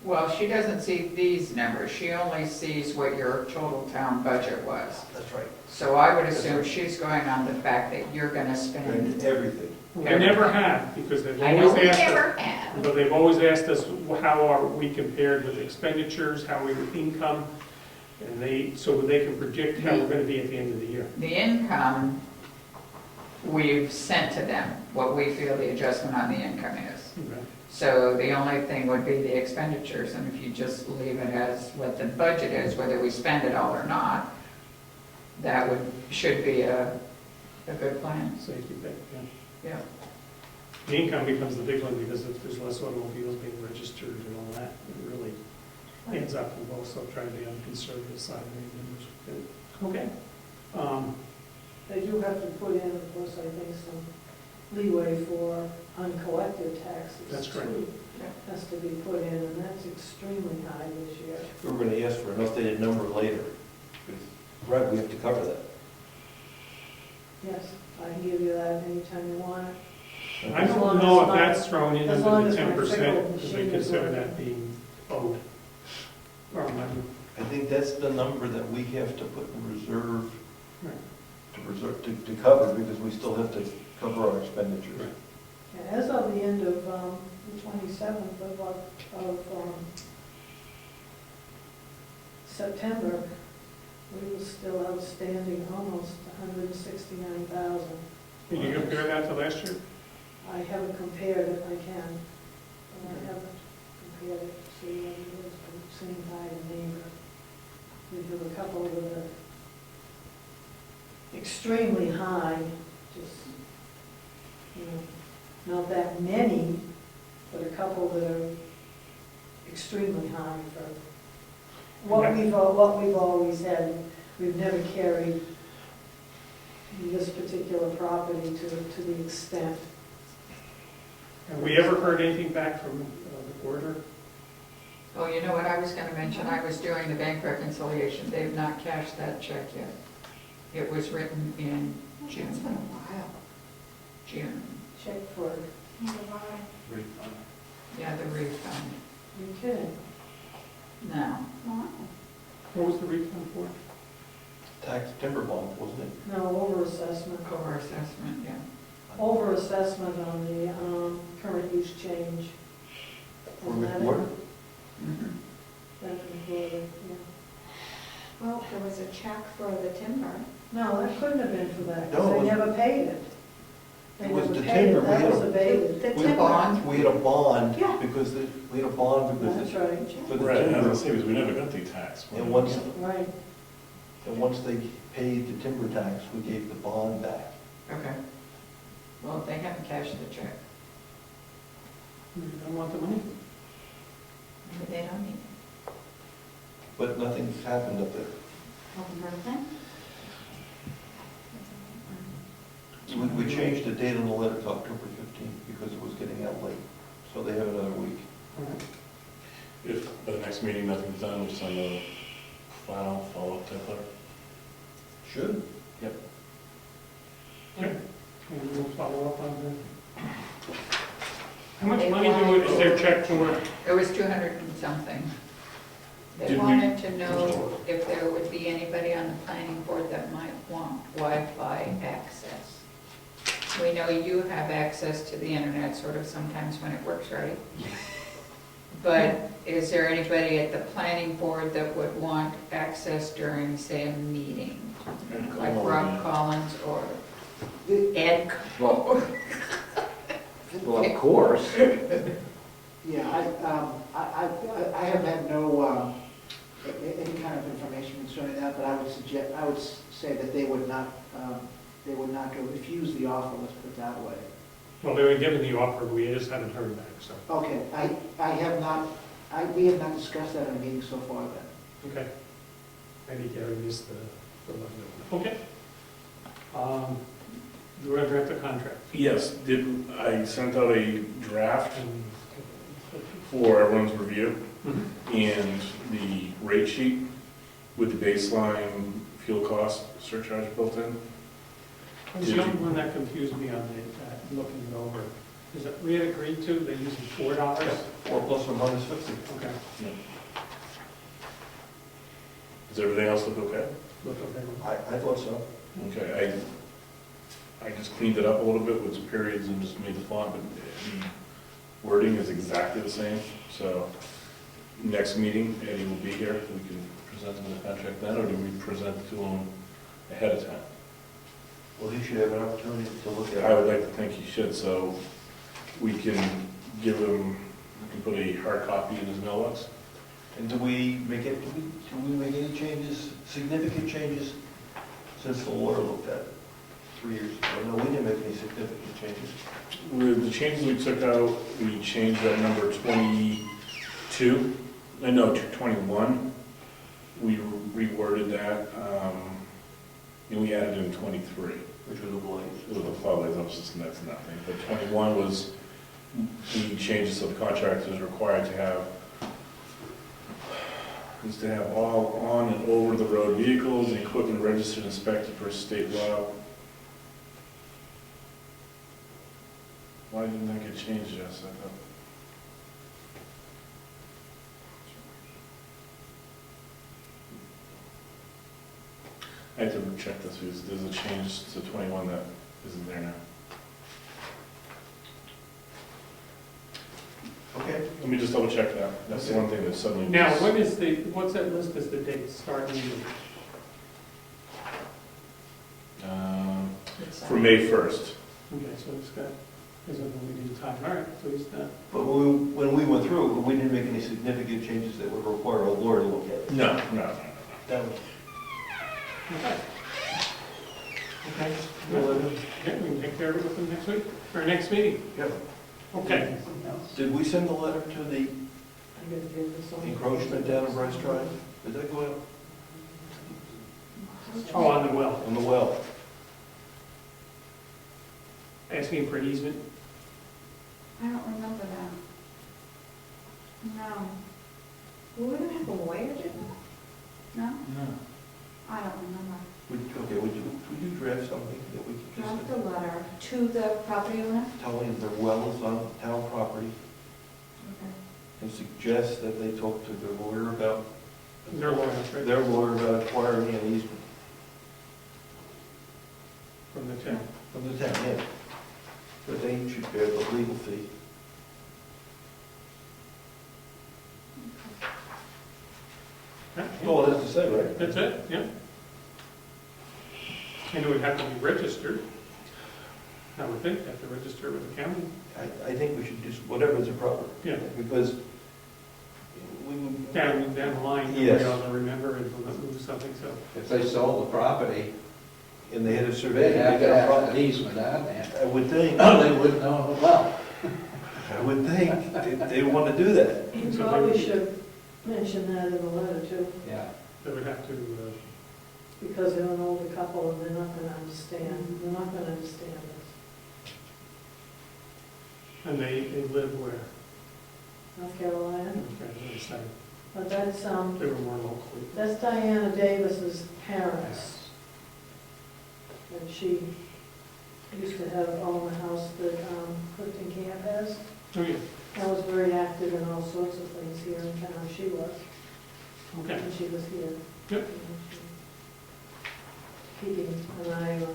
Well, she doesn't see these numbers, she only sees what your total town budget was. That's right. So I would assume she's going on the fact that you're gonna spend. Everything. We never have, because they've I know always we asked us. never have. But they've always asked us, how are we compared with expenditures, how we with income, and so they can predict how we're gonna be at the end of the year. The income, we've sent to them what we feel the adjustment on the income is. Okay. So the only thing would be the expenditures, and if you just leave it as what the budget is, whether we spend it all or not, that should be a good plan. Safety net, yeah. Yeah. The income becomes the big one, because if there's less automobiles being registered and all that, it really adds up. We've also tried to be on the conservative side of the numbers. Okay. They do have to put in, of course, I think some leeway for uncollected taxes. That's correct. too. Has to be put in, and that's extremely high this year. We're gonna ask for an updated number later. Right, we have to cover that. Yes, I can give you that anytime you want it. I As long don't as know if my- that's thrown in as under long the as my 10%, fickle because we machine is consider working. that being owed. Or money. I think that's the number that we have to put in reserve, to cover, because we still have to cover our expenditures. Right. Yeah, as of the end of the 27th of September, we were still outstanding almost 169,000. Can you compare that to last year? I haven't compared it, I can, but I haven't compared it to see what it is, but same high and neighbor. We have a couple that are extremely high, just, you know, not that many, but a couple that are extremely high for what we've always had. We've never carried this particular property to the extent. Have we ever heard anything back from the border? Oh, you know what I was gonna mention? I was doing the bank reconciliation. They've not cashed that check yet. It was written in June. It's been a while. June. Check for, Yeah, the refund. you kidding? Now, Wow. What was the refund for? Tax timber bond, wasn't it? No, overassessment. over assessment, yeah. Overassessment on the current use change. For And that- McWhorter? Mhm. that included, yeah. Well, there was a check for the timber. No, that couldn't have been for that, No, because it they was- never paid it. They It was never the paid it. timber. That We was had a- abated. The We timber. bond? We had a bond, Yeah. because we had a bond because That's the, right, for the Right, I was timber. gonna say, because we never got the tax. And once, right. and once they paid the timber tax, we gave the bond back. Okay. Well, they haven't cashed the check. You don't want the money? Maybe they don't need it. But nothing's happened up there. Haven't heard a thing? We changed the date on the letter to October 15th because it was getting out late, so they have another week. If by the next meeting nothing's done, we'll send a final follow-up to clerk. Should. Yep. And we'll follow up on that. How much money is their check for? It was 200 and something. They Did we- wanted to know if there would be anybody on the planning board that might want Wi-Fi access. We know you have access to the internet sort of sometimes when it works right. But is there anybody at the planning board that would want access during, say, a meeting? Like Rob Collins or Ed Comeau? Well, of course. Yeah, I have had no, any kind of information concerning that, but I would say that they would not refuse the offer, let's put it that way. Well, they were given the offer, we just haven't heard back, so. Okay, we have not discussed that in a meeting so far then. Okay. Maybe Gary missed the letter. Okay. You want to draft a contract? Yes, I sent out a draft for everyone's review, and the rate sheet with the baseline fuel cost surcharge built in. That's the only one that confused me on looking it over. Is it, we had agreed to, they using $4? 4 plus or minus 50. Okay. Does everything else look okay? Look okay. I thought so. Okay, I just cleaned it up a little bit with some periods and just made the font, but the wording is exactly the same. So next meeting, Eddie will be here, we can present him the contract then, or do we present it to him ahead of time? Well, he should have an opportunity to look at it. I would like to think he should, so we can give him, we can put a hard copy in his mailbox. And do we make any changes, significant changes, since the lawyer looked at it 3 years ago? No, we didn't make any significant changes. With the changes we took out, we changed that number 22, no, to 21. We reworded that, and we added in 23. Which was a blaze. It was a floodlight, that was just next to nothing. But 21 was the changes of contractors required to have, is to have all on and over the road vehicles and equipment registered and inspected for state law. Why didn't that get changed, Jess? I thought. I have to check this, because there's a change to 21 that isn't there now. Okay. Let me just double check that. That's the one thing that suddenly. Now, what's that list as the date, start meeting? For May 1st. Okay, so it's got, there's a leading time, all right, so he's done. But when we went through, we didn't make any significant changes that would require a lawyer to look at it. No. That was, Okay. Okay. Yeah, we can take care of it with them next week, or next meeting. yeah. Okay. Did we send the letter to the I'm gonna give this one. encroachment down in Brice Drive? Did that go out? Oh, on the well, On the well? asking for an easement. I don't remember that. No. Well, we don't have a lawyer do that? No? No. I don't remember. Would you draft something that we could just Draft a letter to the property owner? tell them their well is on town property Okay. and suggest that they talk to their lawyer about, Their lawyer, right? their lawyer about acquiring an easement From the town. from the town, yeah. That they should bear the legal fee. That's all it has to say, right? That's it, yeah. And it would have to be registered. I would think, have to register with the county. I think we should do whatever is appropriate. Yeah. Because we, Down the line, we Yes. ought to remember and we'll lose something, so. If they sold the property, and they had a survey. they have they to got a have problem. an easement on there. I would think, They wouldn't own it well. I would think they want to do that. You So probably they- should mention that in the letter too, Yeah. They would have to, because they're an older couple and they're not gonna understand, they're not gonna understand this. and they live where? North Carolina, Okay, but that's, they were more locally. that's Diana Davis's parents. And she used to have own the house that Clifton Camp has. Oh, yeah, I was very active in all sorts of things here in town, she was, okay. when she was here. Yep. Keeping an eye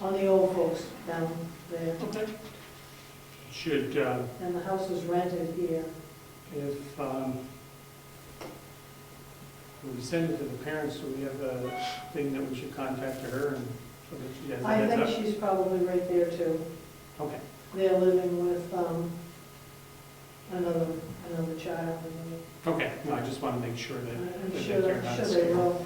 on the old folks down there. Okay. Should, And the house was rented here. if, when we send it to the parents, do we have a thing that we should contact her and so that she has a I heads think up? she's probably right there too. Okay, They're living with another child. okay, no, I just want to make sure that. I'm that sure, they care about sure us. they will.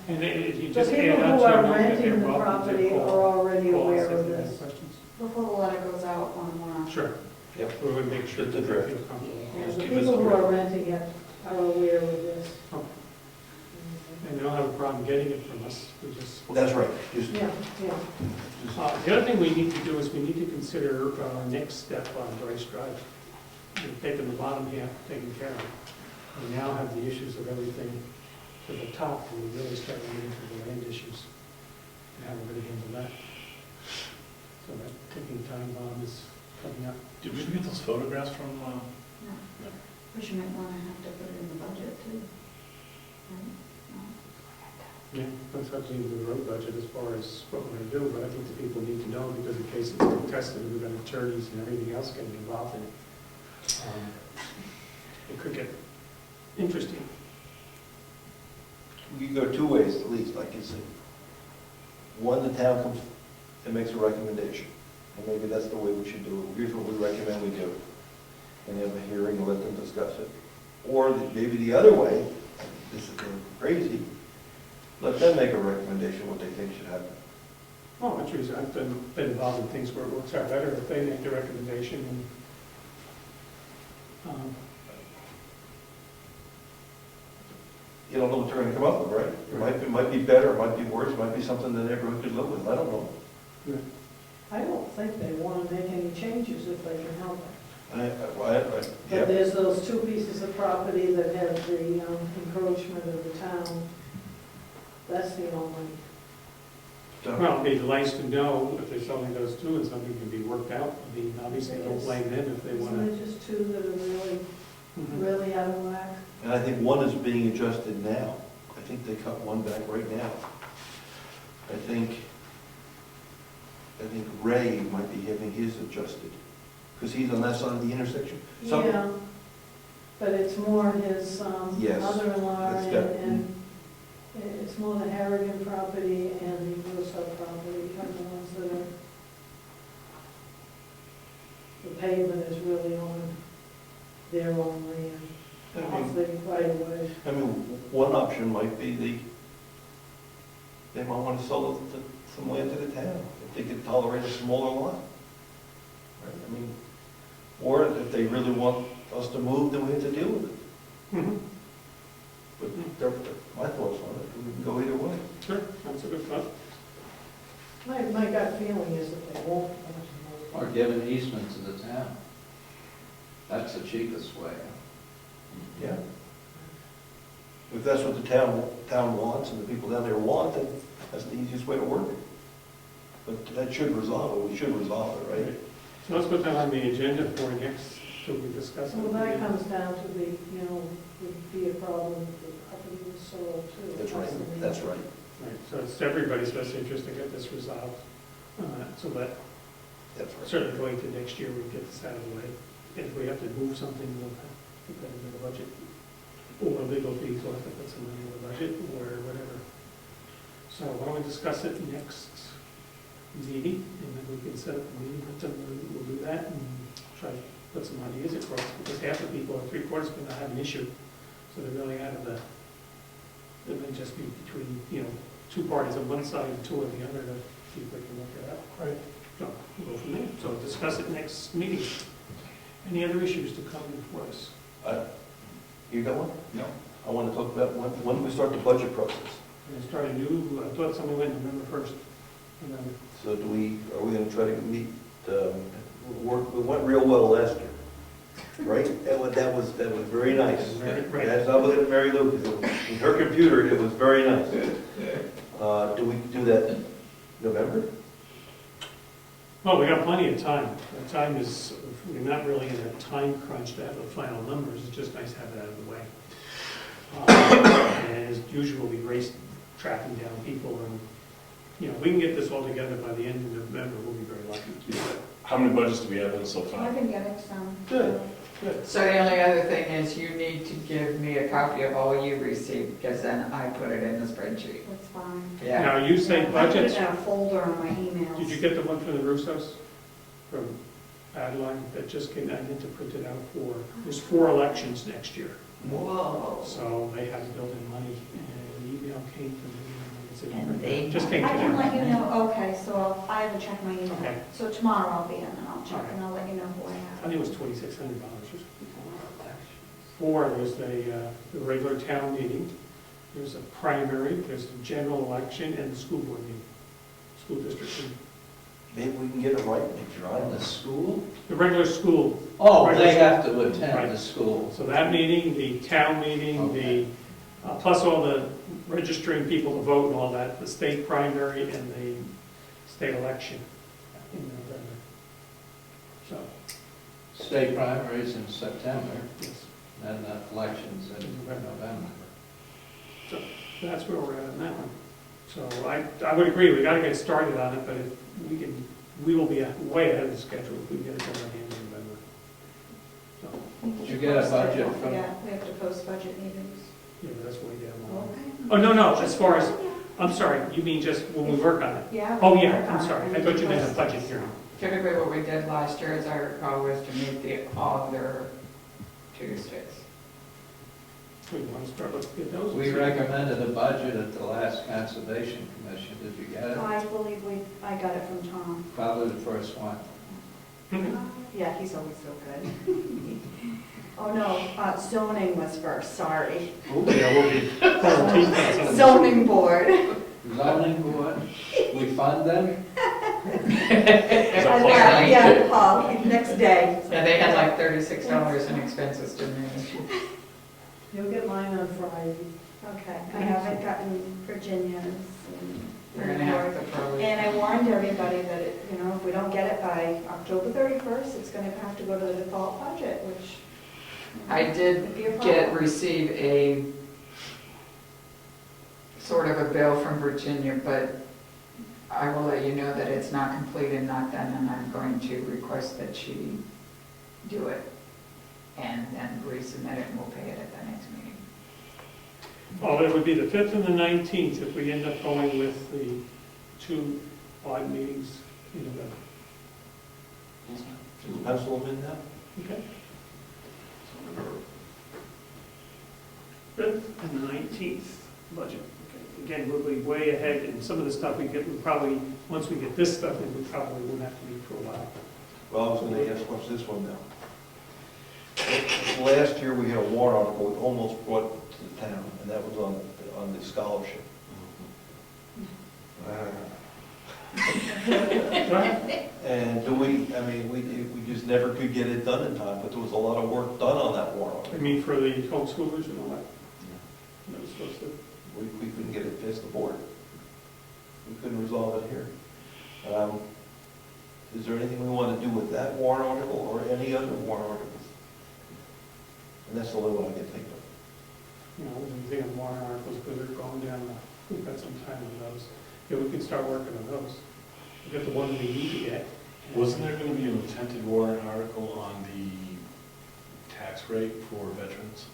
And if you The just people add on who to are them that they're renting the welcome to property call- are already call us aware if of they have this. questions. Before the letter goes out on, Sure. Yep. We would make sure Just that the they draft. feel comfortable. Yeah, Just the keep us people who aware. are renting it are aware of this. And they don't have a problem getting it from us, we just. That's right. Just- Yeah, yeah. The other thing we need to do is we need to consider our next step on Brice Drive. We've taken the bottom half, taken care of. We now have the issues of everything to the top, and we really start getting into the land issues. And how we're going to handle that. So that ticking time bomb is coming up. Did we get those photographs from, no, but you might want to have to put it in the budget too. Right? No. Yeah, that's up to the road budget as far as what we're going to do, but I think the people need to know because in case it's contested, we've got attorneys and everything else getting involved in it. It could get interesting. We could go two ways at least, like you said. One, the town comes and makes a recommendation, and maybe that's the way we should do it. Here's what we recommend we do. And have a hearing and let them discuss it. Or maybe the other way, this is crazy, let them make a recommendation what they think should happen. Oh, that's true. I've been involved in things where it works out better if they make the recommendation and, You don't know what they're gonna come up with, right? It might be better, it might be worse, it might be something the neighborhood could live with, I don't know. I don't think they want to make any changes if they can help it. Yeah. But there's those two pieces of property that have the encroachment of the town. That's the only, Well, it'd be nice to know if there's only those two and something can be worked out. I mean, obviously, don't blame them if they want isn't to. it just two that are really out of whack? And I think one is being adjusted now. I think they cut one back right now. I think Ray might be having his adjusted, because he's on that side of the intersection. Some- Yeah, but it's more his Yes, mother-in-law it's got- and it's more the Harrigan property and the Russo property are the ones that are, the pavement is really on their own land, off the right of way. I mean, one option might be they might want to sell some land to the town, if they could tolerate a smaller lot. Right? I mean, or if they really want us to move, then we have to deal with it. Mhm. But my thoughts on it, we can go either way. Sure, that's a good thought. My gut feeling is that they won't. Or give an easement to the town. That's the cheapest way. Yeah. If that's what the town wants and the people down there want, then that's the easiest way to work it. But that should resolve it, we should resolve it, right? So let's put that on the agenda for next, so we discuss it. Well, that comes down to the, would be a problem if the property was sold too. That's right, that's right. Right, so it's everybody's best interest to get this resolved, so that That's right. certainly going to next year, we get this out of the way. If we have to move something, we'll have to put that into the budget. Or legal fees, we'll have to put some money in the budget, or whatever. So why don't we discuss it next meeting, and then we can set up a meeting, we'll do that, and try to put some ideas across, because half the people, or three-quarters, may not have an issue, so they're really out of the, it may just be between, two parties on one side and two on the other, to see if we can work it out. Right. So, we'll go from there, so discuss it next meeting. Any other issues to come before us? You got one? No. I want to talk about when we start the budget process. We're gonna start a new, I thought somebody went November 1st. So are we going to try to meet, we went real well last year, right? That was very nice. Right. That's how we got Mary Lou, because in her computer, it was very nice. Do we do that in November? Well, we got plenty of time. The time is, we're not really in a time crunch to have the final numbers. It's just nice to have it out of the way. And as usual, we race tracking down people, and, we can get this all together by the end of November. We'll be very lucky. How many budgets do we have in so I've far? been getting some. Good. Good. So the only other thing is you need to give me a copy of all you received, because then I put it in the spreadsheet. That's fine. Yeah. Now, you say I put budgets. it in a folder on my emails. Did you get the one from the Russos? From Adeline that just came, I need to print it out for, there's 4 elections next year. Whoa. So they had to build in money, and the email came from me. And they- Just came I today. can let you know, okay, so I haven't checked my email. Okay. So tomorrow I'll be in and I'll check All right. and I'll let you know who I I have. think it was $2,600. 4, there's the regular town meeting, there's a primary, there's the general election, and the school board meeting, school district meeting. Maybe we can get it right next year. I In don't the know. school? The regular school, Oh, Regular they school. have to Right. attend the school. so that meeting, the town meeting, Okay. plus all the registering people to vote and all that, the state primary and the state election in November. So, State primaries in September, yes. and the elections in November. So that's where we're at on that one. So I would agree, we gotta get started on it, but if we will be way ahead of the schedule if we get it done by the end of November. So, Did you get a budget from? Yeah, we have to post budget meetings. yeah, that's way down the line. Okay. Oh, no, as far as, I'm sorry, you mean just when we work on it? Yeah. Oh, yeah, I'm sorry, I thought you meant a budget hearing. Typically what we did last year, as I recall, was to meet the other Tuesdays. We want to start looking at those? We recommended a budget at the last Conservation Commission. Did you get it? I believe I got it from Tom. Probably the first one. Yeah, he's always so good. Oh, no, zoning was first, sorry. Oh, yeah, we'll be quarantined on some of this. Zoning board. Zoning board, we fund them? Yeah, Paul, next day. Yeah, they had like $36 in expenses, didn't they? You'll get mine on Friday. Okay, I haven't gotten Virginia's. We're gonna have to probably. And I warned everybody that, if we don't get it by October 31st, it's going to have to go to the default budget, which. I did receive a sort of a bill from Virginia, but I will let you know that it's not complete and not done, and I'm going to request that she do it and then resubmit it, and we'll pay it at the next meeting. Well, it would be the 5th and the 19th if we end up going with the 2 odd meetings in November. Should we pencil them in now? Okay. 5th and the 19th budget. Okay. Again, we'll be way ahead, and some of the stuff we probably, once we get this stuff in, we probably won't have to meet for a while. Well, I was gonna ask, what's this one now? Last year, we had a warrant article we almost brought to the town, and that was on the scholarship. And we just never could get it done in time, but there was a lot of work done on that warrant. I mean, for the homeschoolers and all that. That was supposed to. We couldn't get it past the board. We couldn't resolve it here. Is there anything we want to do with that warrant article or any other warrant articles? And that's the only one I can think of. Anything on warrant articles, because they're going down, we've got some time on those. Yeah, we can start working on those. We've got the one we need to get. Wasn't there going to be an intended warrant article on the tax rate for veterans?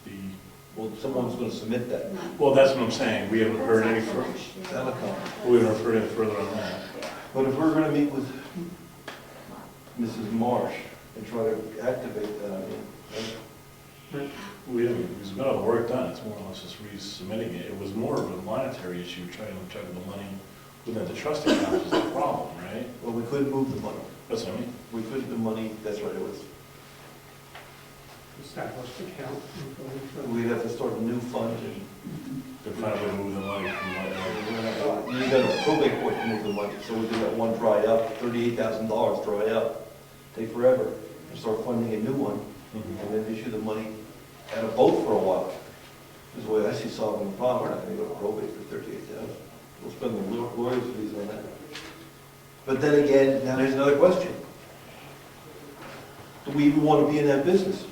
Well, someone's going to submit that. Well, that's what I'm saying. We haven't heard any further. That'll come. We haven't heard any further on that. But if we're going to meet with Mrs. Marsh and try to activate that, We haven't, because we've got all the work done. It's more or less just resubmitting it. It was more of a monetary issue, trying to check the money within the trust account is the problem, right? well, we couldn't move the money. That's what I mean. We couldn't, the money, that's right, it was, Established account. we'd have to start a new fund and They're finally moving the money from what, you got a probate court to move the money, so we did that one dry up, $38,000 dry up, take forever, and start funding a new one, and then issue the money at a boat for a while. This is the way I see solving the problem. We're not gonna go to probate for $38,000. We'll spend the lawyer's fees on that. But then again, now there's another question. Do we even want to be in that business?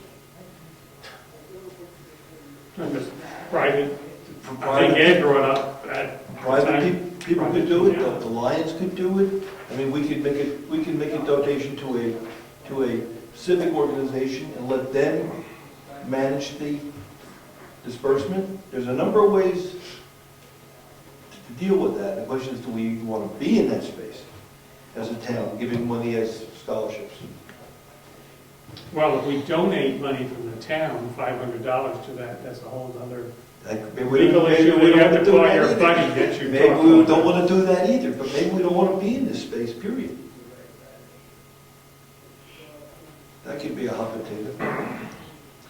Just private, For I think Ed brought up that. Private people could do it, the Lions could do it. I mean, we could make a donation to a civic organization and let them manage the disbursement. There's a number of ways to deal with that. The question is, do we want to be in that space as a town, giving money as scholarships? Well, if we donate money from the town, $500 to that, that's a whole other Maybe legal issue. We have to do call that your either. buddy, get you. Maybe we don't want to do that either, but maybe we don't want to be in this space, period. That could be a hot potato.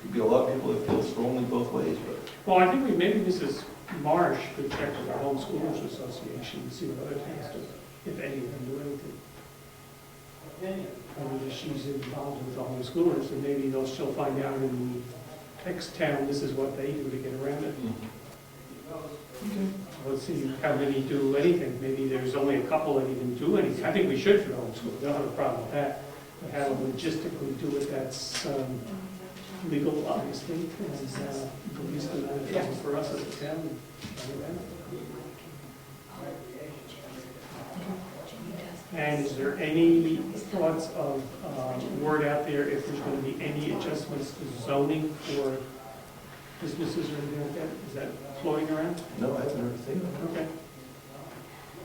Could be a lot of people that feel strongly both ways, but. Well, I think maybe Mrs. Marsh could check with our Homeschoolers Association and see what other towns do, if any of them do anything. I mean, if she's involved with the homeschoolers, and maybe she'll find out in X town, this is what they do to get around it. Let's see how many do anything. Maybe there's only a couple that even do anything. I think we should for the homeschool. We don't have a problem with that. But how to logistically do it, that's legal, obviously, and the least amount of trouble for us as a town. And is there any thoughts of word out there if there's going to be any adjustments to zoning for businesses or anything like that? Is that floating around? No, I haven't heard a thing. Okay.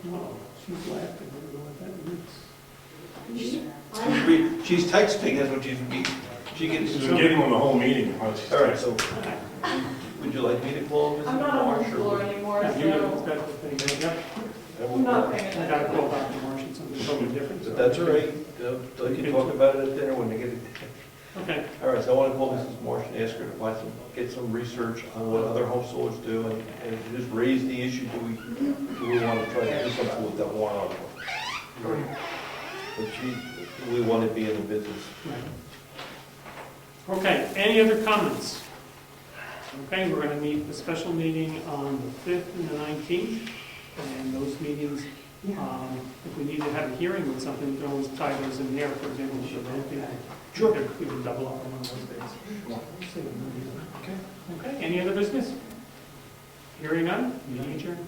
No, she's laughing. I don't know what that means. She's texting, that's what she's reading. She gets. she's been getting on the whole meeting. All right, so, would you like me to call Mrs. I'm not on Marsh? the floor anymore, Yeah, you know, so that's the thing. Yep. I'm not paying I attention. got to call Dr. Marsh at some totally different. so- But that's all right, they can talk about it at dinner when they get it. Okay, All right, so I want to call Mrs. Marsh and ask her to find some, get some research on what other home stores do and just raise the issue, do we want to try to do something with that warrant article? But we want to be in the business. right. Okay, any other comments? Okay, we're going to meet the special meeting on the 5th and the 19th, and those meetings, if we need to have a hearing with something, we can always tie those in there, for example, with the rent. Sure. We can double up on one of those days. Okay, any other business? Hearing none, meeting adjourned.